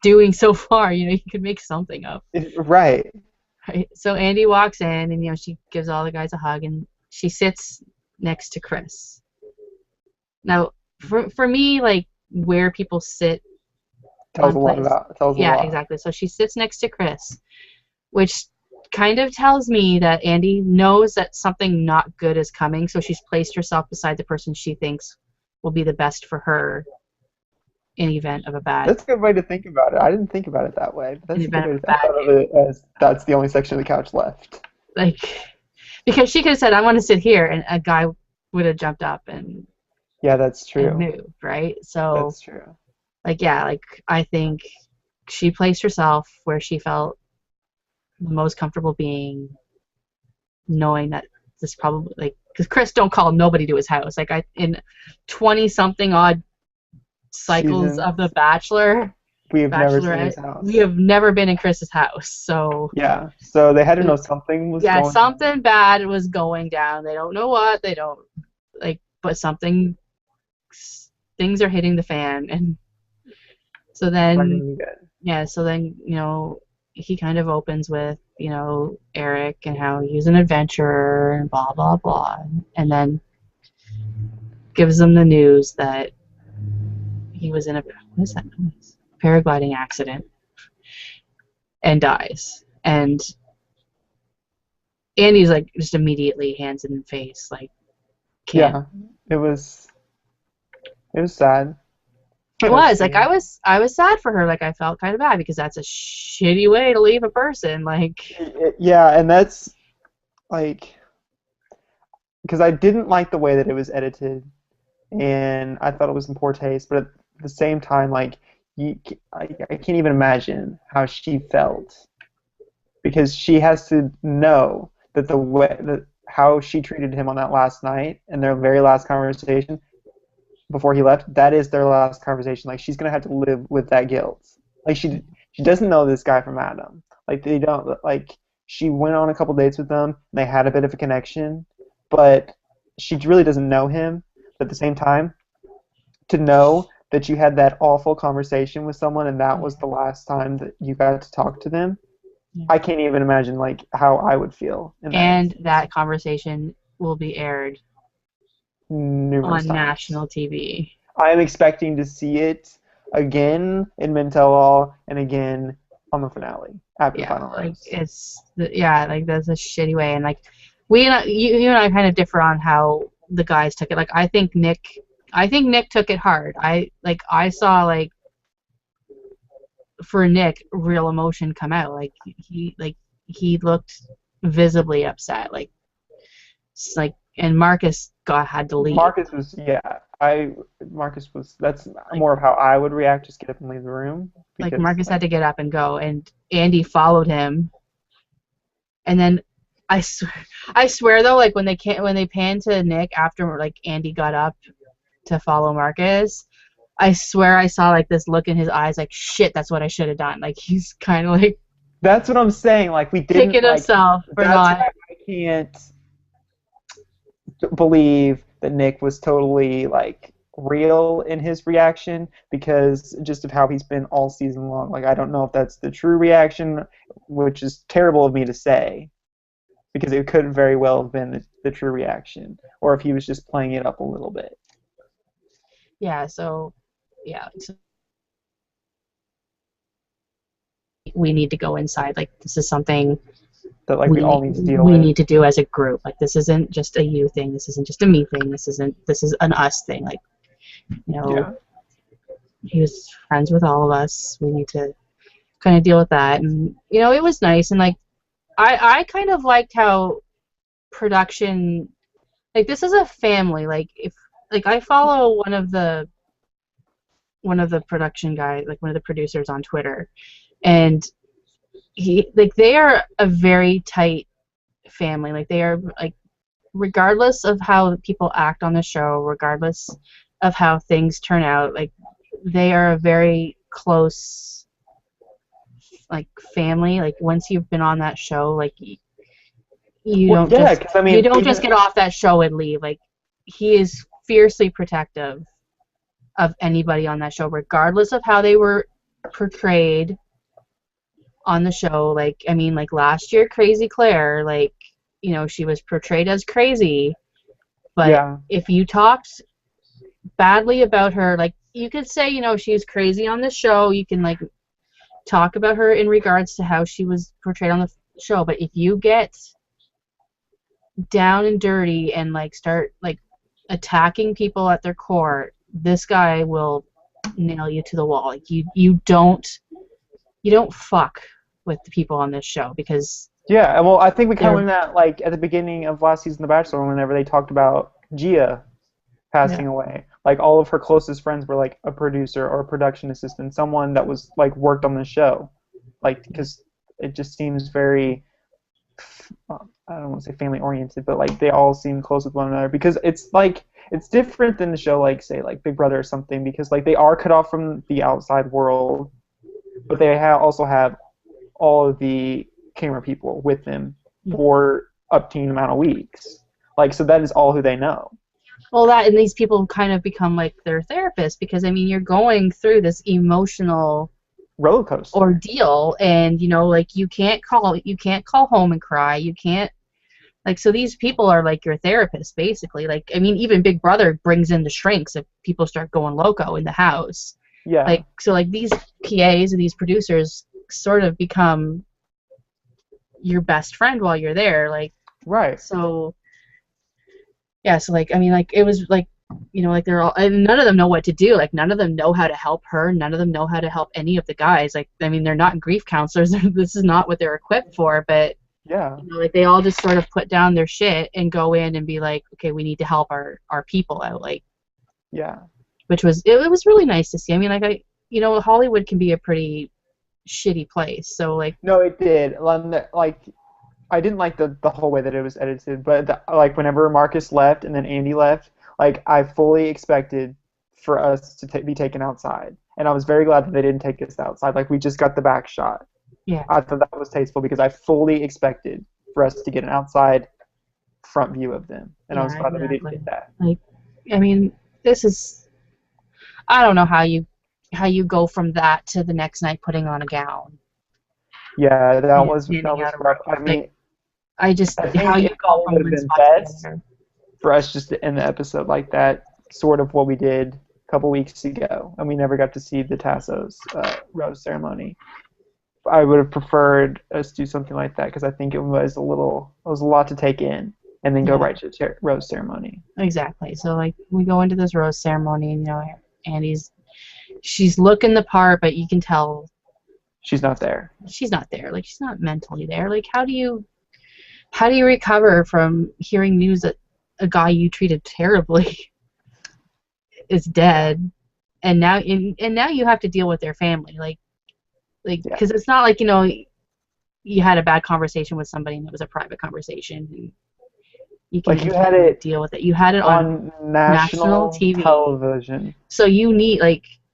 doing so far. You could make something up. Right. Right. So Andy walks in and she gives all the guys a hug and she sits next to Chris. Now, for me, where people sit Tells a lot. Yeah, exactly. So she sits next to Chris, which kind of tells me that Andy knows that something not good is coming, so she's placed herself beside the person she thinks will be the best for her in event of a bad. That's a good way to think about it. I didn't think about it that way, but that's a good way to think about it. As that's the only section of the couch left. Because she could have said, "I want to sit here," and a guy would have jumped up and yeah, that's true. And moved, right? So that's true. I think she placed herself where she felt the most comfortable being, knowing that this probably because Chris don't call nobody to his house. In 20-something odd cycles of The Bachelor, we have never seen his house. We have never been in Chris's house. So yeah, so they had to know something was going something bad was going down. They don't know what. They don't but things are hitting the fan, and so then he kind of opens with Eric and how he's an adventurer and blah blah blah, and then gives them the news that he was in a paragliding accident and dies. And Andy's just immediately hands in the face can't. Yeah, it was sad. It was I was sad for her. I felt kind of bad because that's a shitty way to leave a person. Yeah, and that's because I didn't like the way that it was edited, and I thought it was in poor taste. But at the same time, I can't even imagine how she felt because she has to know that the way that how she treated him on that last night and their very last conversation before he left, that is their last conversation. She's gonna have to live with that guilt. She doesn't know this guy from Adam. They don't she went on a couple dates with them and they had a bit of a connection, but she really doesn't know him. But at the same time, to know that you had that awful conversation with someone and that was the last time that you got to talk to them, I can't even imagine how I would feel. That conversation will be aired numerous on times. National TV. I am expecting to see it again in Mentel and again on the finale after the final rose. That's a shitty way, and you and I kind of differ on how the guys took it. Like I think Nick took it hard. I saw like for Nick real emotion come out. He looked visibly upset. And Marcus had to leave. Marcus was, yeah. Marcus was. That's more of how I would react. Just get up and leave the room. Like Marcus had to get up and go, and Andi followed him. And then I swear though, like when they panned to Nick after like Andi got up to follow Marcus, I swear I saw like this look in his eyes, like shit, that's what I should have done. Like he's kind of like. That's what I'm saying. Like we didn't. Kicking himself for not. I can't believe that Nick was totally like real in his reaction because just of how he's been all season long. Like I don't know if that's the true reaction, which is terrible of me to say because it could very well have been the true reaction, or if he was just playing it up a little bit. Yeah, so we need to go inside. Like this is something that like we all need to deal we with. need to do as a group. Like this isn't just a you thing. This isn't just a me thing. This is an us thing. Like he was friends with all of us. We need to kind of deal with that. And it was nice. And like I kind of liked how production, like this is a family. Like if like I follow one of the production guys, like one of the producers on Twitter, and they are a very tight family. Like they are like, regardless of how people act on the show, regardless of how things turn out, like they are a very close like family. Like once you've been on that show, like you don't just get off that show and leave. Like he is fiercely protective of anybody on that show, regardless of how they were portrayed on the show. Like I mean, like last year Crazy Claire, like she was portrayed as crazy, but if you talked badly about her, like you could say she's crazy on the show, you can like talk about her in regards to how she was portrayed on the show, but if you get down and dirty and like start like attacking people at their core, this guy will nail you to the wall. Like you don't fuck with the people on this show because well, I think we kind of learned that like at the beginning of last season of The Bachelor, whenever they talked about Gia passing away, like all of her closest friends were like a producer or a production assistant, someone that was like worked on the show, like because it just seems very I don't want to say family oriented, but like they all seem close with one another because it's like it's different than the show like say like Big Brother or something because like they are cut off from the outside world, but they also have all of the camera people with them for up to an amount of weeks. Like so that is all who they know. Well, and these people kind of become like their therapist because I mean you're going through this emotional roller coaster ordeal, and like you can't call home and cry. You can't like so these people are like your therapist basically. Like I mean even Big Brother brings in the shrinks if people start going loco in the house. Yeah. Like so like these PAs and these producers sort of become your best friend while you're there. Like right. So yeah, so like I mean like it was like like they're all, and none of them know what to do. Like none of them know how to help her. None of them know how to help any of the guys. Like I mean, they're not grief counselors. This is not what they're equipped for. But like they all just sort of put down their shit and go in and be like, okay, we need to help our people out. Like which was it was really nice to see. I mean, like Hollywood can be a pretty shitty place. So like no, it did. Like I didn't like the whole way that it was edited, but like whenever Marcus left and then Andi left. Like, I fully expected for us to be taken outside. And I was very glad that they didn't take us outside. Like, we just got the back shot. Yeah. I thought that was tasteful because I fully expected for us to get an outside front view of them. And I was glad that we didn't get that. Like, I mean, this is... I don't know how you go from that to the next night putting on a gown. Yeah, that was rough. I mean... I just... How you go from one spot to the other. For us just to end the episode like that, sort of what we did a couple weeks ago, and we never got to see the Tasso's rose ceremony. I would have preferred us do something like that because I think it was a lot to take in, and then go Yeah. right to the rose ceremony. Exactly. So like we go into this rose ceremony, and she's looking the part, but you can tell She's not there. she's not there. Like she's not mentally there. Like how do you recover from hearing news that a guy you treated terribly is dead, and now you have to deal with their family, like because it's not like you had a bad conversation with somebody and it was a private conversation. And you can you had it deal with it. You had it on national TV television. So you need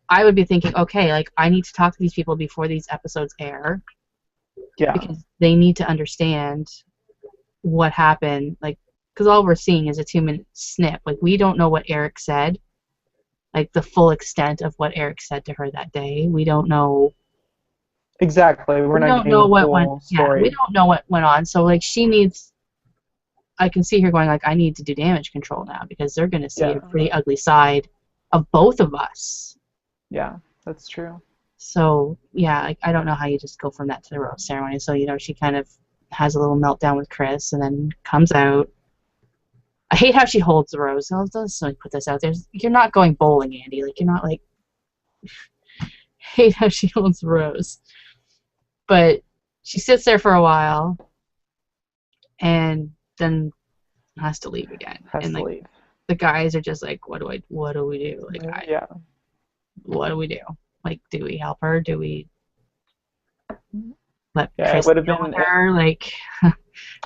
I would be thinking, okay, I need to talk to these people before these episodes air. Yeah. Because they need to understand what happened. Because all we're seeing is a 2-minute snip. We don't know what Eric said. The full extent of what Eric said to her that day. We don't know. Exactly. We don't know what went. Story. Yeah, we don't know what went on. So she needs. I can see her going I need to do damage control now because they're going to see a pretty ugly side of both of us. Yeah, that's true. So yeah, I don't know how you just go from that to the rose ceremony. So she kind of has a little meltdown with Chris and then comes out. I hate how she holds the rose. Let's put this out there. You're not going bowling, Andy. You're not hate how she holds the rose. But she sits there for a while and then has to leave again. Leave. The guys are just what do we do? What do we do? Do we help her? Do we let Chris it would have deal been with her?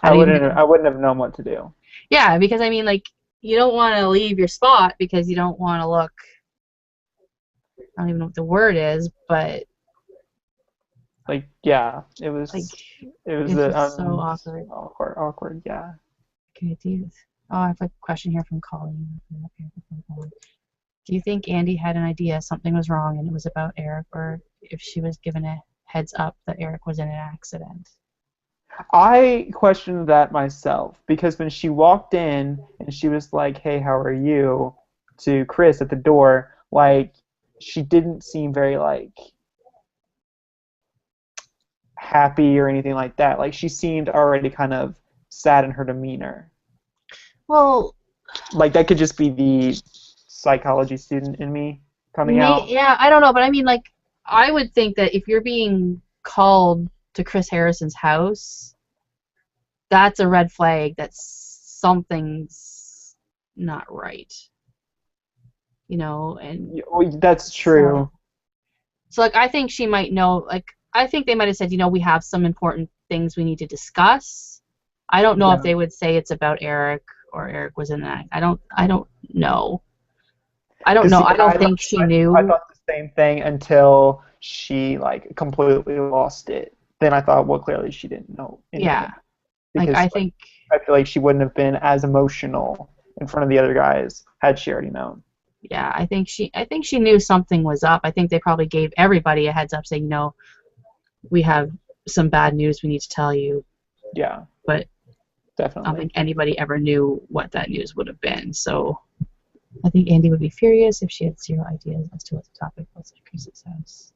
I wouldn't have known what to do. Yeah, because you don't want to leave your spot because you don't want to look. I don't even know what the word is, but it was so awkward. Awkward, yeah. Okay, I have a question here from Colleen. Do you think Andi had an idea something was wrong and it was about Eric, or if she was given a heads up that Eric was in an accident? I questioned that myself because when she walked in and she was like, "Hey, how are you?" to Chris at the door, she didn't seem very happy or anything like that. She seemed already kind of sad in her demeanor. Well, that could just be the psychology student in me coming out. Yeah, I don't know, but I would think that if you're being called to Chris Harrison's house, that's a red flag that something's not right. And that's true. So I think she might know. I think they might have said, we have some important things we need to discuss. I don't know if they would say it's about Eric or Eric was in that. I don't know. I don't know. I don't think she knew. I thought the same thing until she completely lost it. Then I thought, well, clearly she didn't know anything. Yeah. Because I think I feel like she wouldn't have been as emotional in front of the other guys had she already known. Yeah, I think she knew something was up. I think they probably gave everybody a heads up saying, we have some bad news we need to tell you. Yeah. But definitely. I don't think anybody ever knew what that news would have been. So I think Andi would be furious if she had zero ideas as to what the topic was at Chris's house.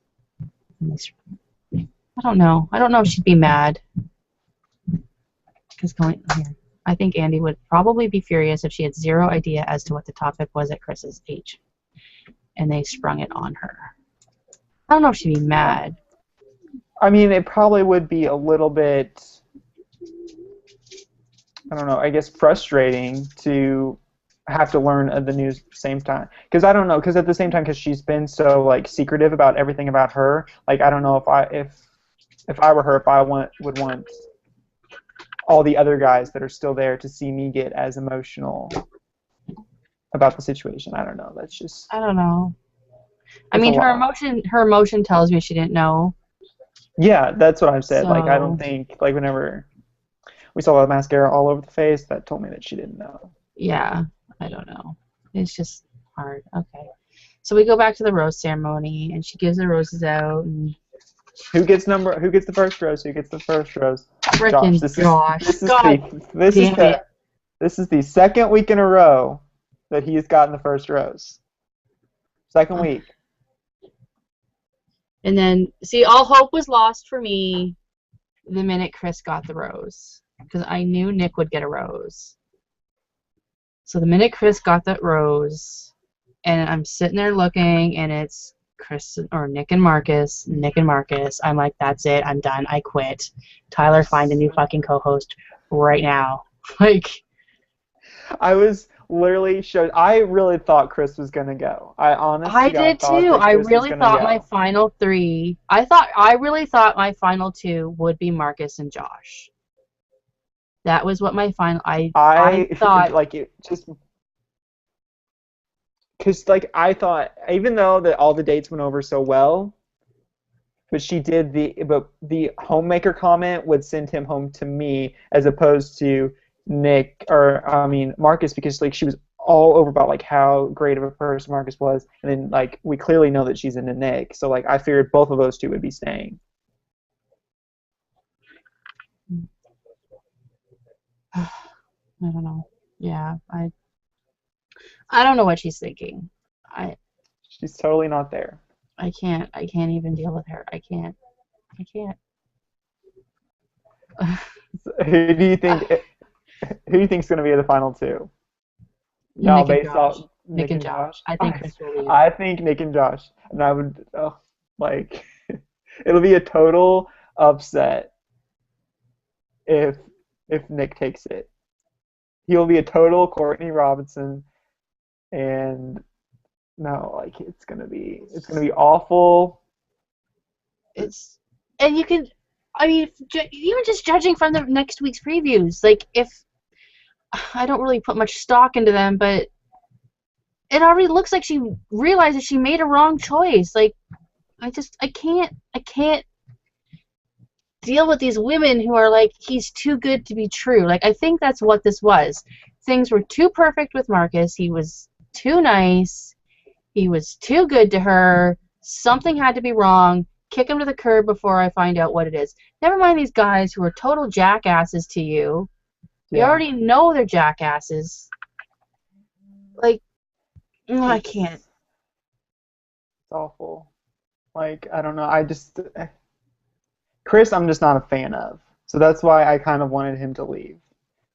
I don't know. I don't know if she'd be mad. Because I think Andi would probably be furious if she had zero idea as to what the topic was at Chris's age. And they sprung it on her. I don't know if she'd be mad. It probably would be a little bit, I don't know, I guess frustrating to have to learn the news at the same time. Because I don't know, because at the same time, because she's been so secretive about everything about her. I don't know if I were her, if I would want all the other guys that are still there to see me get as emotional about the situation. I don't know. That's just. I don't know. Her emotion tells me she didn't know. Yeah, that's what I've said. So, I don't think whenever we saw the mascara all over the face, that told me that she didn't know. Yeah, I don't know. It's just hard. Okay. So we go back to the rose ceremony, and she gives the roses out. And who gets the first rose? Who gets the first rose? Frickin' Josh. This is the second week in a row that he's gotten the first rose. Second week. And then, see, all hope was lost for me the minute Chris got the rose. Because I knew Nick would get a rose. So the minute Chris got that rose, and I'm sitting there looking, and it's Chris or Nick and Marcus. I'm like, that's it. I'm done. I quit. Tyler, find a new fucking co-host right now. Like, I was literally showed. I really thought Chris was gonna go. I honestly I did thought too. that I Chris was really gonna thought go. my final three. I really thought my final two would be Marcus and Josh. That was what my final. I thought. like it just because like I thought even though that all the dates went over so well, but the homemaker comment would send him home to me as opposed to Nick or I mean Marcus because like she was all over about like how great of a person Marcus was, and then like we clearly know that she's into Nick, so like I figured both of those two would be staying. I don't know. Yeah, I don't know what she's thinking. She's totally not there. I can't even deal with her. I can't. Who do you think? Who do you think's going to be the final two? No, Nick and based Josh. off Nick and Josh. I think Chris will leave. I think Nick and Josh, and I would like it'll be a total upset if Nick takes it. He'll be a total Courtney Robinson, and no, like it's gonna be awful. And you can, I mean, even just judging from the next week's previews, like if I don't really put much stock into them, but it already looks like she realizes she made a wrong choice. Like I can't deal with these women who are like, he's too good to be true. Like I think that's what this was. Things were too perfect with Marcus. He was too nice. He was too good to her. Something had to be wrong. Kick him to the curb before I find out what it is. Never mind these guys who are total jackasses to you. You already know they're jackasses. Like, I can't. It's awful. Like, I don't know. Chris, I'm just not a fan of. So that's why I kind of wanted him to leave.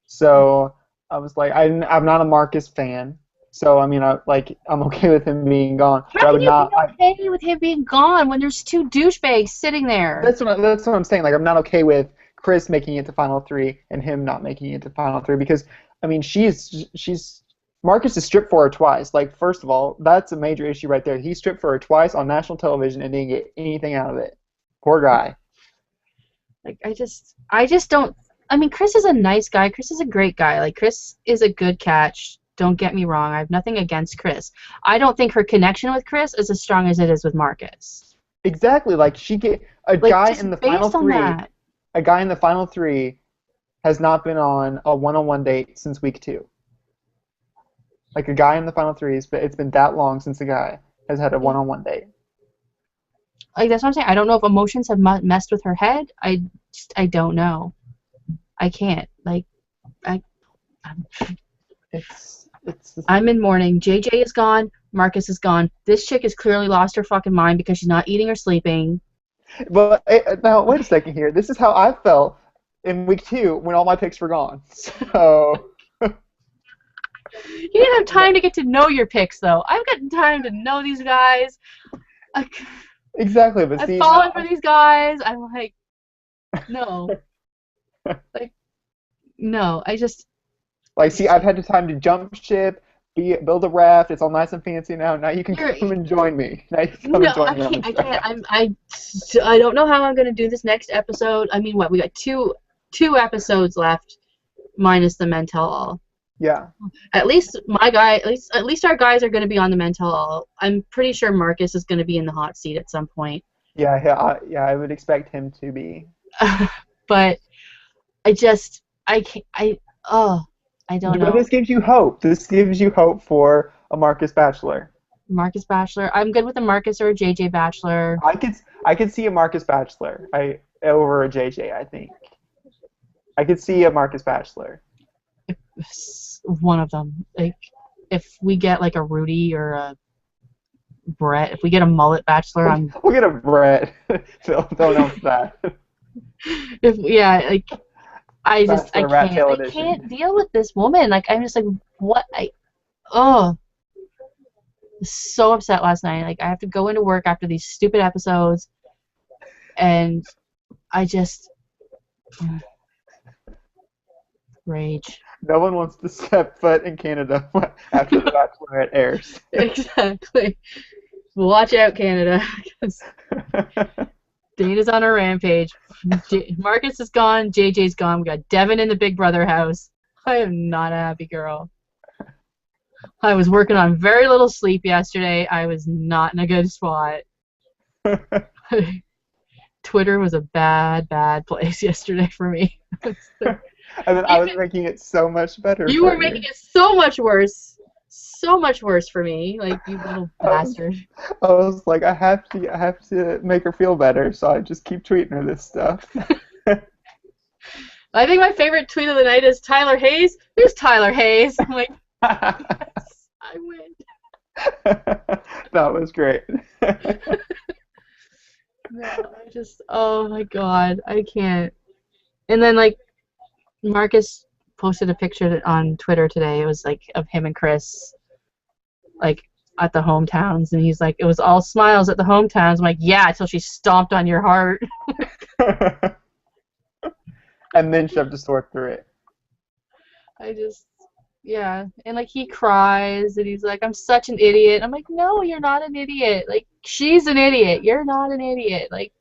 So I was like, I'm not a Marcus fan. So I mean, I'm okay with him being gone. How can you be okay with him being gone when there's two douchebags sitting there? That's what I'm saying. Like, I'm not okay with Chris making it to Final Three and him not making it to Final Three because I mean, Marcus is stripped for her twice. Like, first of all, that's a major issue right there. He stripped for her twice on national television and didn't get anything out of it. Poor guy. Like, I just don't. I mean, Chris is a nice guy. Chris is a great guy. Like, Chris is a good catch. Don't get me wrong. I have nothing against Chris. I don't think her connection with Chris is as strong as it is with Marcus. Exactly. Like, a guy in the final three. A guy in the final three has not been on a one-on-one date since week 2. Like, a guy in the final three, it's been that long since a guy has had a one-on-one date. Like, that's what I'm saying. I don't know if emotions have messed with her head. I don't know. I can't. Like, I'm in mourning. JJ is gone. Marcus is gone. This chick has clearly lost her fucking mind because she's not eating or sleeping. But now, wait a second here. This is how I felt in week 2 when all my picks were gone. So... You didn't have time to get to know your picks, though. I've got time to know these guys. Exactly, but I've fallen for these guys. I'm like, no. No, I just... Like, see, I've had the time to jump ship, build a raft. It's all nice and fancy now. Now you can come and join me. Now you can come and join me. I don't know how I'm going to do this next episode. I mean, what? We got two episodes left, minus the mental. Yeah. At least our guys are going to be on the mental. I'm pretty sure Marcus is going to be in the hot seat at some point. Yeah, I would expect him to be. But I don't know. But this gives you hope. This gives you hope for a Marcus Bachelor. Marcus Bachelor. I'm good with a Marcus or a JJ Bachelor. I could see a Marcus Bachelor over a JJ, I think. I could see a Marcus Bachelor. One of them. Like, if we get like a Rudy or a Brett, if we get a mullet Bachelor, we'll get a Brett. Don't know that. Bachelor I Rat can't. Tail I edition. can't deal with this woman. Like, I'm just like, what? Oh, was so upset last night. Like, I have to go into work after these stupid episodes, and I just rage. No one wants to step foot in Canada after The Bachelorette airs. Exactly. Watch out, Canada, because Dana's on a rampage. Marcus is gone. JJ's gone. We got Devin in the Big Brother house. I am not a happy girl. I was working on very little sleep yesterday. I was not in a good spot. Twitter was a bad, bad place yesterday for me. And then I was making it so much better You for were making it so much worse. So much worse for me. Like, you little bastard. I was like, I have to make her feel better, so I just keep tweeting her this stuff. I think my favorite tweet of the night is Tyler Hayes. Who's Tyler Hayes? I'm like, yes, I win. That was great. No, I just, oh my god, I can't. And then, like, Marcus posted a picture on Twitter today. It was, like, of him and Chris, like, at the hometowns. And he's like, it was all smiles at the hometowns. I'm like, yeah, until she stomped on your heart. And then shoved a sword through it. I just, yeah. And, like, he cries, and he's like, I'm such an idiot. I'm like, no, you're not an idiot. Like, she's an idiot. You're not an idiot. Like,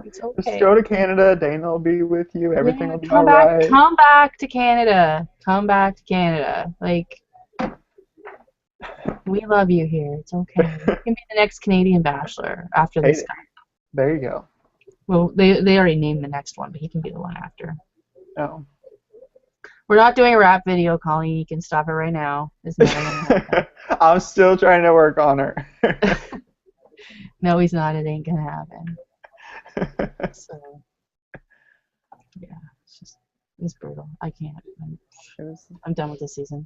it's okay. Just go to Canada. Dana will be with you. Everything will be all back, right. Come back to Canada. Come back to Canada. Like, we love you here. It's okay. You can be the next Canadian Bachelor after this guy. There you go. Well, they already named the next one, but he can be the one after. Oh. We're not doing a rap video, Colleen. You can stop it right now. It's never gonna happen. I'm still trying to work on her. No, he's not. It ain't gonna happen. So, yeah, it's brutal. I can't. I'm done with this season.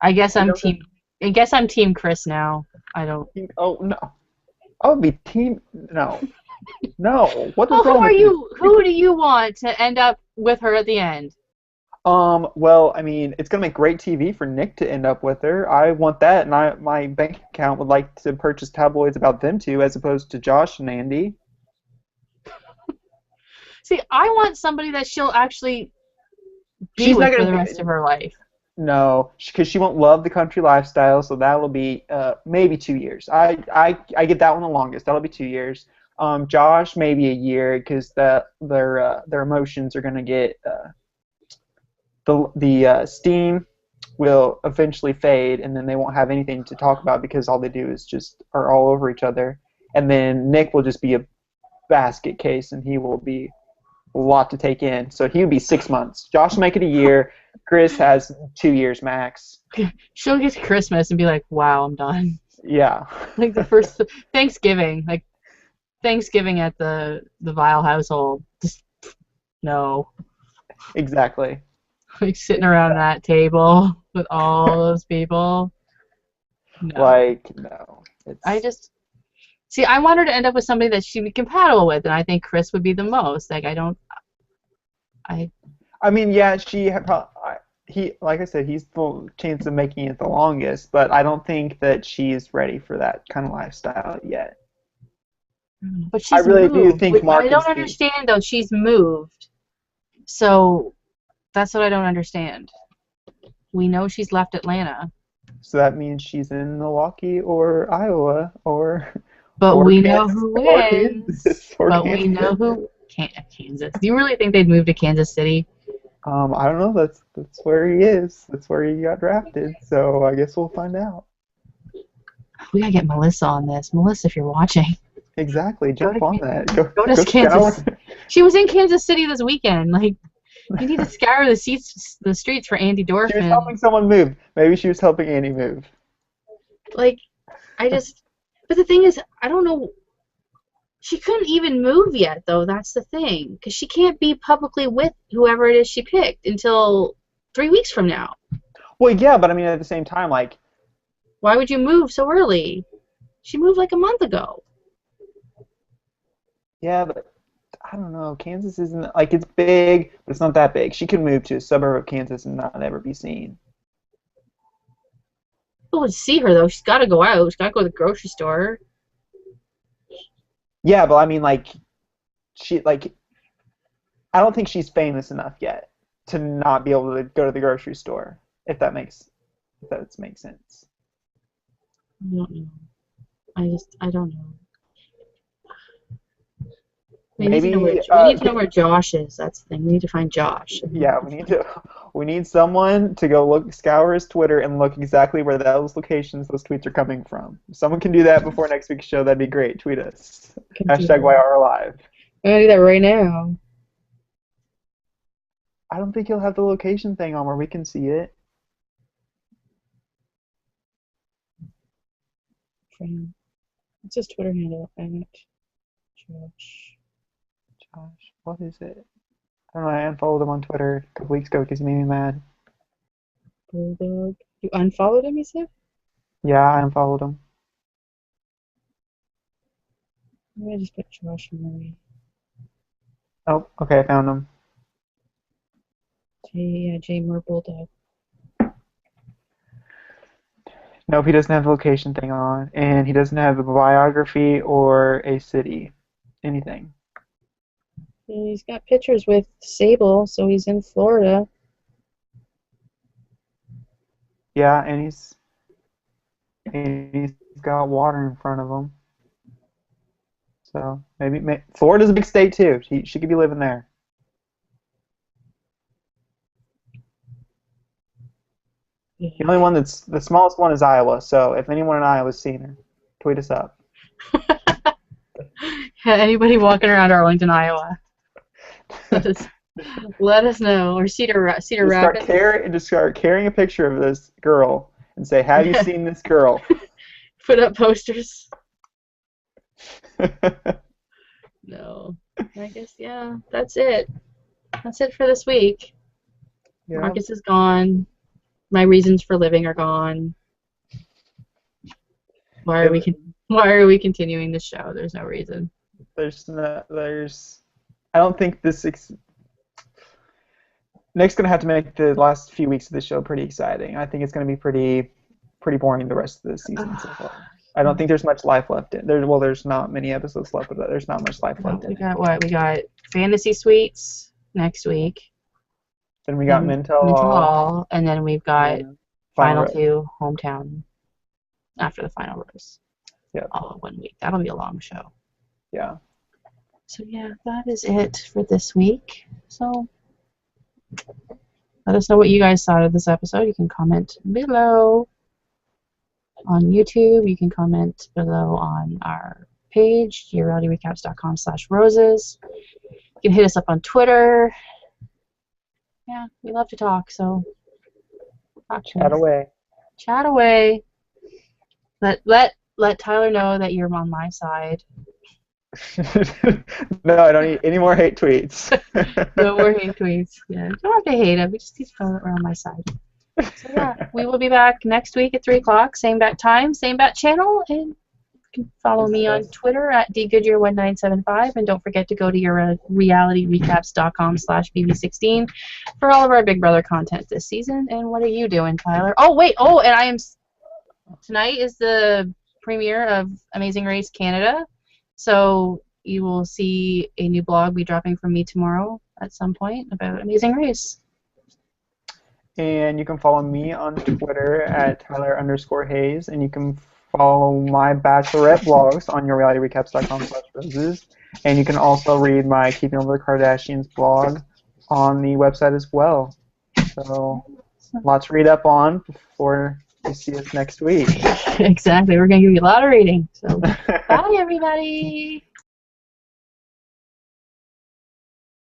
I guess I'm team Chris now. I don't. Oh no. I would be team. No. No. What is Well, wrong with you? Who do you want to end up with her at the end? Well, I mean, it's gonna make great TV for Nick to end up with her. I want that, and my bank account would like to purchase tabloids about them two, as opposed to Josh and Andi. See, I want somebody that she'll actually be with for the rest of her life. No, because she won't love the country lifestyle, so that will be maybe 2 years. I get that one the longest. That'll be 2 years. Josh maybe a year, because their emotions are gonna get the steam will eventually fade, and then they won't have anything to talk about because all they do is just are all over each other. And then Nick will just be a basket case, and he will be a lot to take in. So he would be 6 months. Josh will make it a year. Chris has 2 years max. She'll get to Christmas and be like, wow, I'm done. Yeah. Like the first Thanksgiving, at the Vile household. Just no. Exactly. Like sitting around that table with all those people. No. Like, no. I want her to end up with somebody that she'd be compatible with, and I think Chris would be the most. Like, I mean, yeah, like I said, he's the chance of making it the longest, but I don't think that she's ready for that kind of lifestyle yet. But she's I really moved. do think Mark. I don't understand though. She's moved, so that's what I don't understand. We know she's left Atlanta. So that means she's in Milwaukee or Iowa or. But or we Kansas, know who wins. But we know who. Kansas. Do you really think they'd move to Kansas City? I don't know. That's where he is. That's where he got drafted. So I guess we'll find out. We gotta get Melissa on this. Melissa, if you're watching. Exactly. Jump on that. Go to Kansas. She was in Kansas City this weekend. Like, you need to scour the streets for Andi Dorfman. She was helping someone move. Maybe she was helping Annie move. Like, but the thing is, I don't know. She couldn't even move yet, though. That's the thing. Because she can't be publicly with whoever it is she picked until 3 weeks from now. Well, yeah, but I mean, at the same time, like... Why would you move so early? She moved like a month ago. Yeah, but I don't know. Kansas isn't like it's big, but it's not that big. She could move to a suburb of Kansas and not ever be seen. People would see her though. She's got to go out. She's got to go to the grocery store. Yeah, but I mean, like, I don't think she's famous enough yet to not be able to go to the grocery store. If that makes sense. I don't know. I don't know. We need to know Maybe where Josh is. That's the thing. We need to find Josh. yeah, we need someone to go scour his Twitter and look exactly where those locations, those tweets are coming from. If someone can do that before next week's show, that'd be great. Tweet us. Hashtag YR Live. I'm gonna do that right now. I don't think he'll have the location thing on where we can see it. What's his Twitter handle? Josh. What is it? I don't know. I unfollowed him on Twitter a couple weeks ago because he made me mad. Bulldog. You unfollowed him, you said? Yeah, I unfollowed him. I'm gonna just put Josh Murray. Oh, okay, I found him. J Moore Bulldog. Nope, he doesn't have the location thing on, and he doesn't have a biography or a city, anything. He's got pictures with Sable, so he's in Florida. Yeah, and he's got water in front of him. So maybe Florida's a big state too. She could be living there. Yeah. The only one that's the smallest one is Iowa. So if anyone in Iowa's seen her, tweet us up. Yeah, anybody walking around Arlington, Iowa, let us know. Or Cedar Rapids. Just start carrying a picture of this girl and say, "Have you seen this girl?" Put up posters. No, I guess that's it. That's it for this week. Yeah. Marcus is gone. My reasons for living are gone. Why are we continuing the show? There's no reason. I don't think Nick's gonna have to make the last few weeks of the show pretty exciting. I think it's gonna be pretty boring the rest of the season so far. I don't think there's much life left in there. Well, there's not many episodes left, but there's not much life left in it. We got Fantasy Suites next week. Then we got Mental Hall, and then we've got Final Two Hometown after the final rose. Yeah. All 1 week. That'll be a long show. Yeah. So yeah, that is it for this week. So let us know what you guys thought of this episode. You can comment below on YouTube. You can comment below on our page, yourrealityrecaps.com/roses. You can hit us up on Twitter. Yeah, we love to talk, so talk to us. Chat away. Let Tyler know that you're on my side. No, I don't need any more hate tweets. No more hate tweets. Yeah, you don't have to hate him. We just need to know that we're on my side. So yeah, we will be back next week at 3 o'clock. Same bat time, same bat channel, and you can follow me on Twitter at dgoodyear1975, and don't forget to go to your realityrecaps.com/bb16 for all of our Big Brother content this season. And what are you doing, Tyler? Oh wait, and tonight is the premiere of Amazing Race Canada, so you will see a new blog be dropping from me tomorrow at some point about Amazing Race. And you can follow me on Twitter at Tyler_Hayes, and you can follow my Bachelorette blogs on yourrealityrecaps.com/roses, and you can also read my Keeping Up with the Kardashians blog on the website as well. So lots to read up on before you see us next week. Exactly. We're going to give you a lot of reading. So bye, everybody.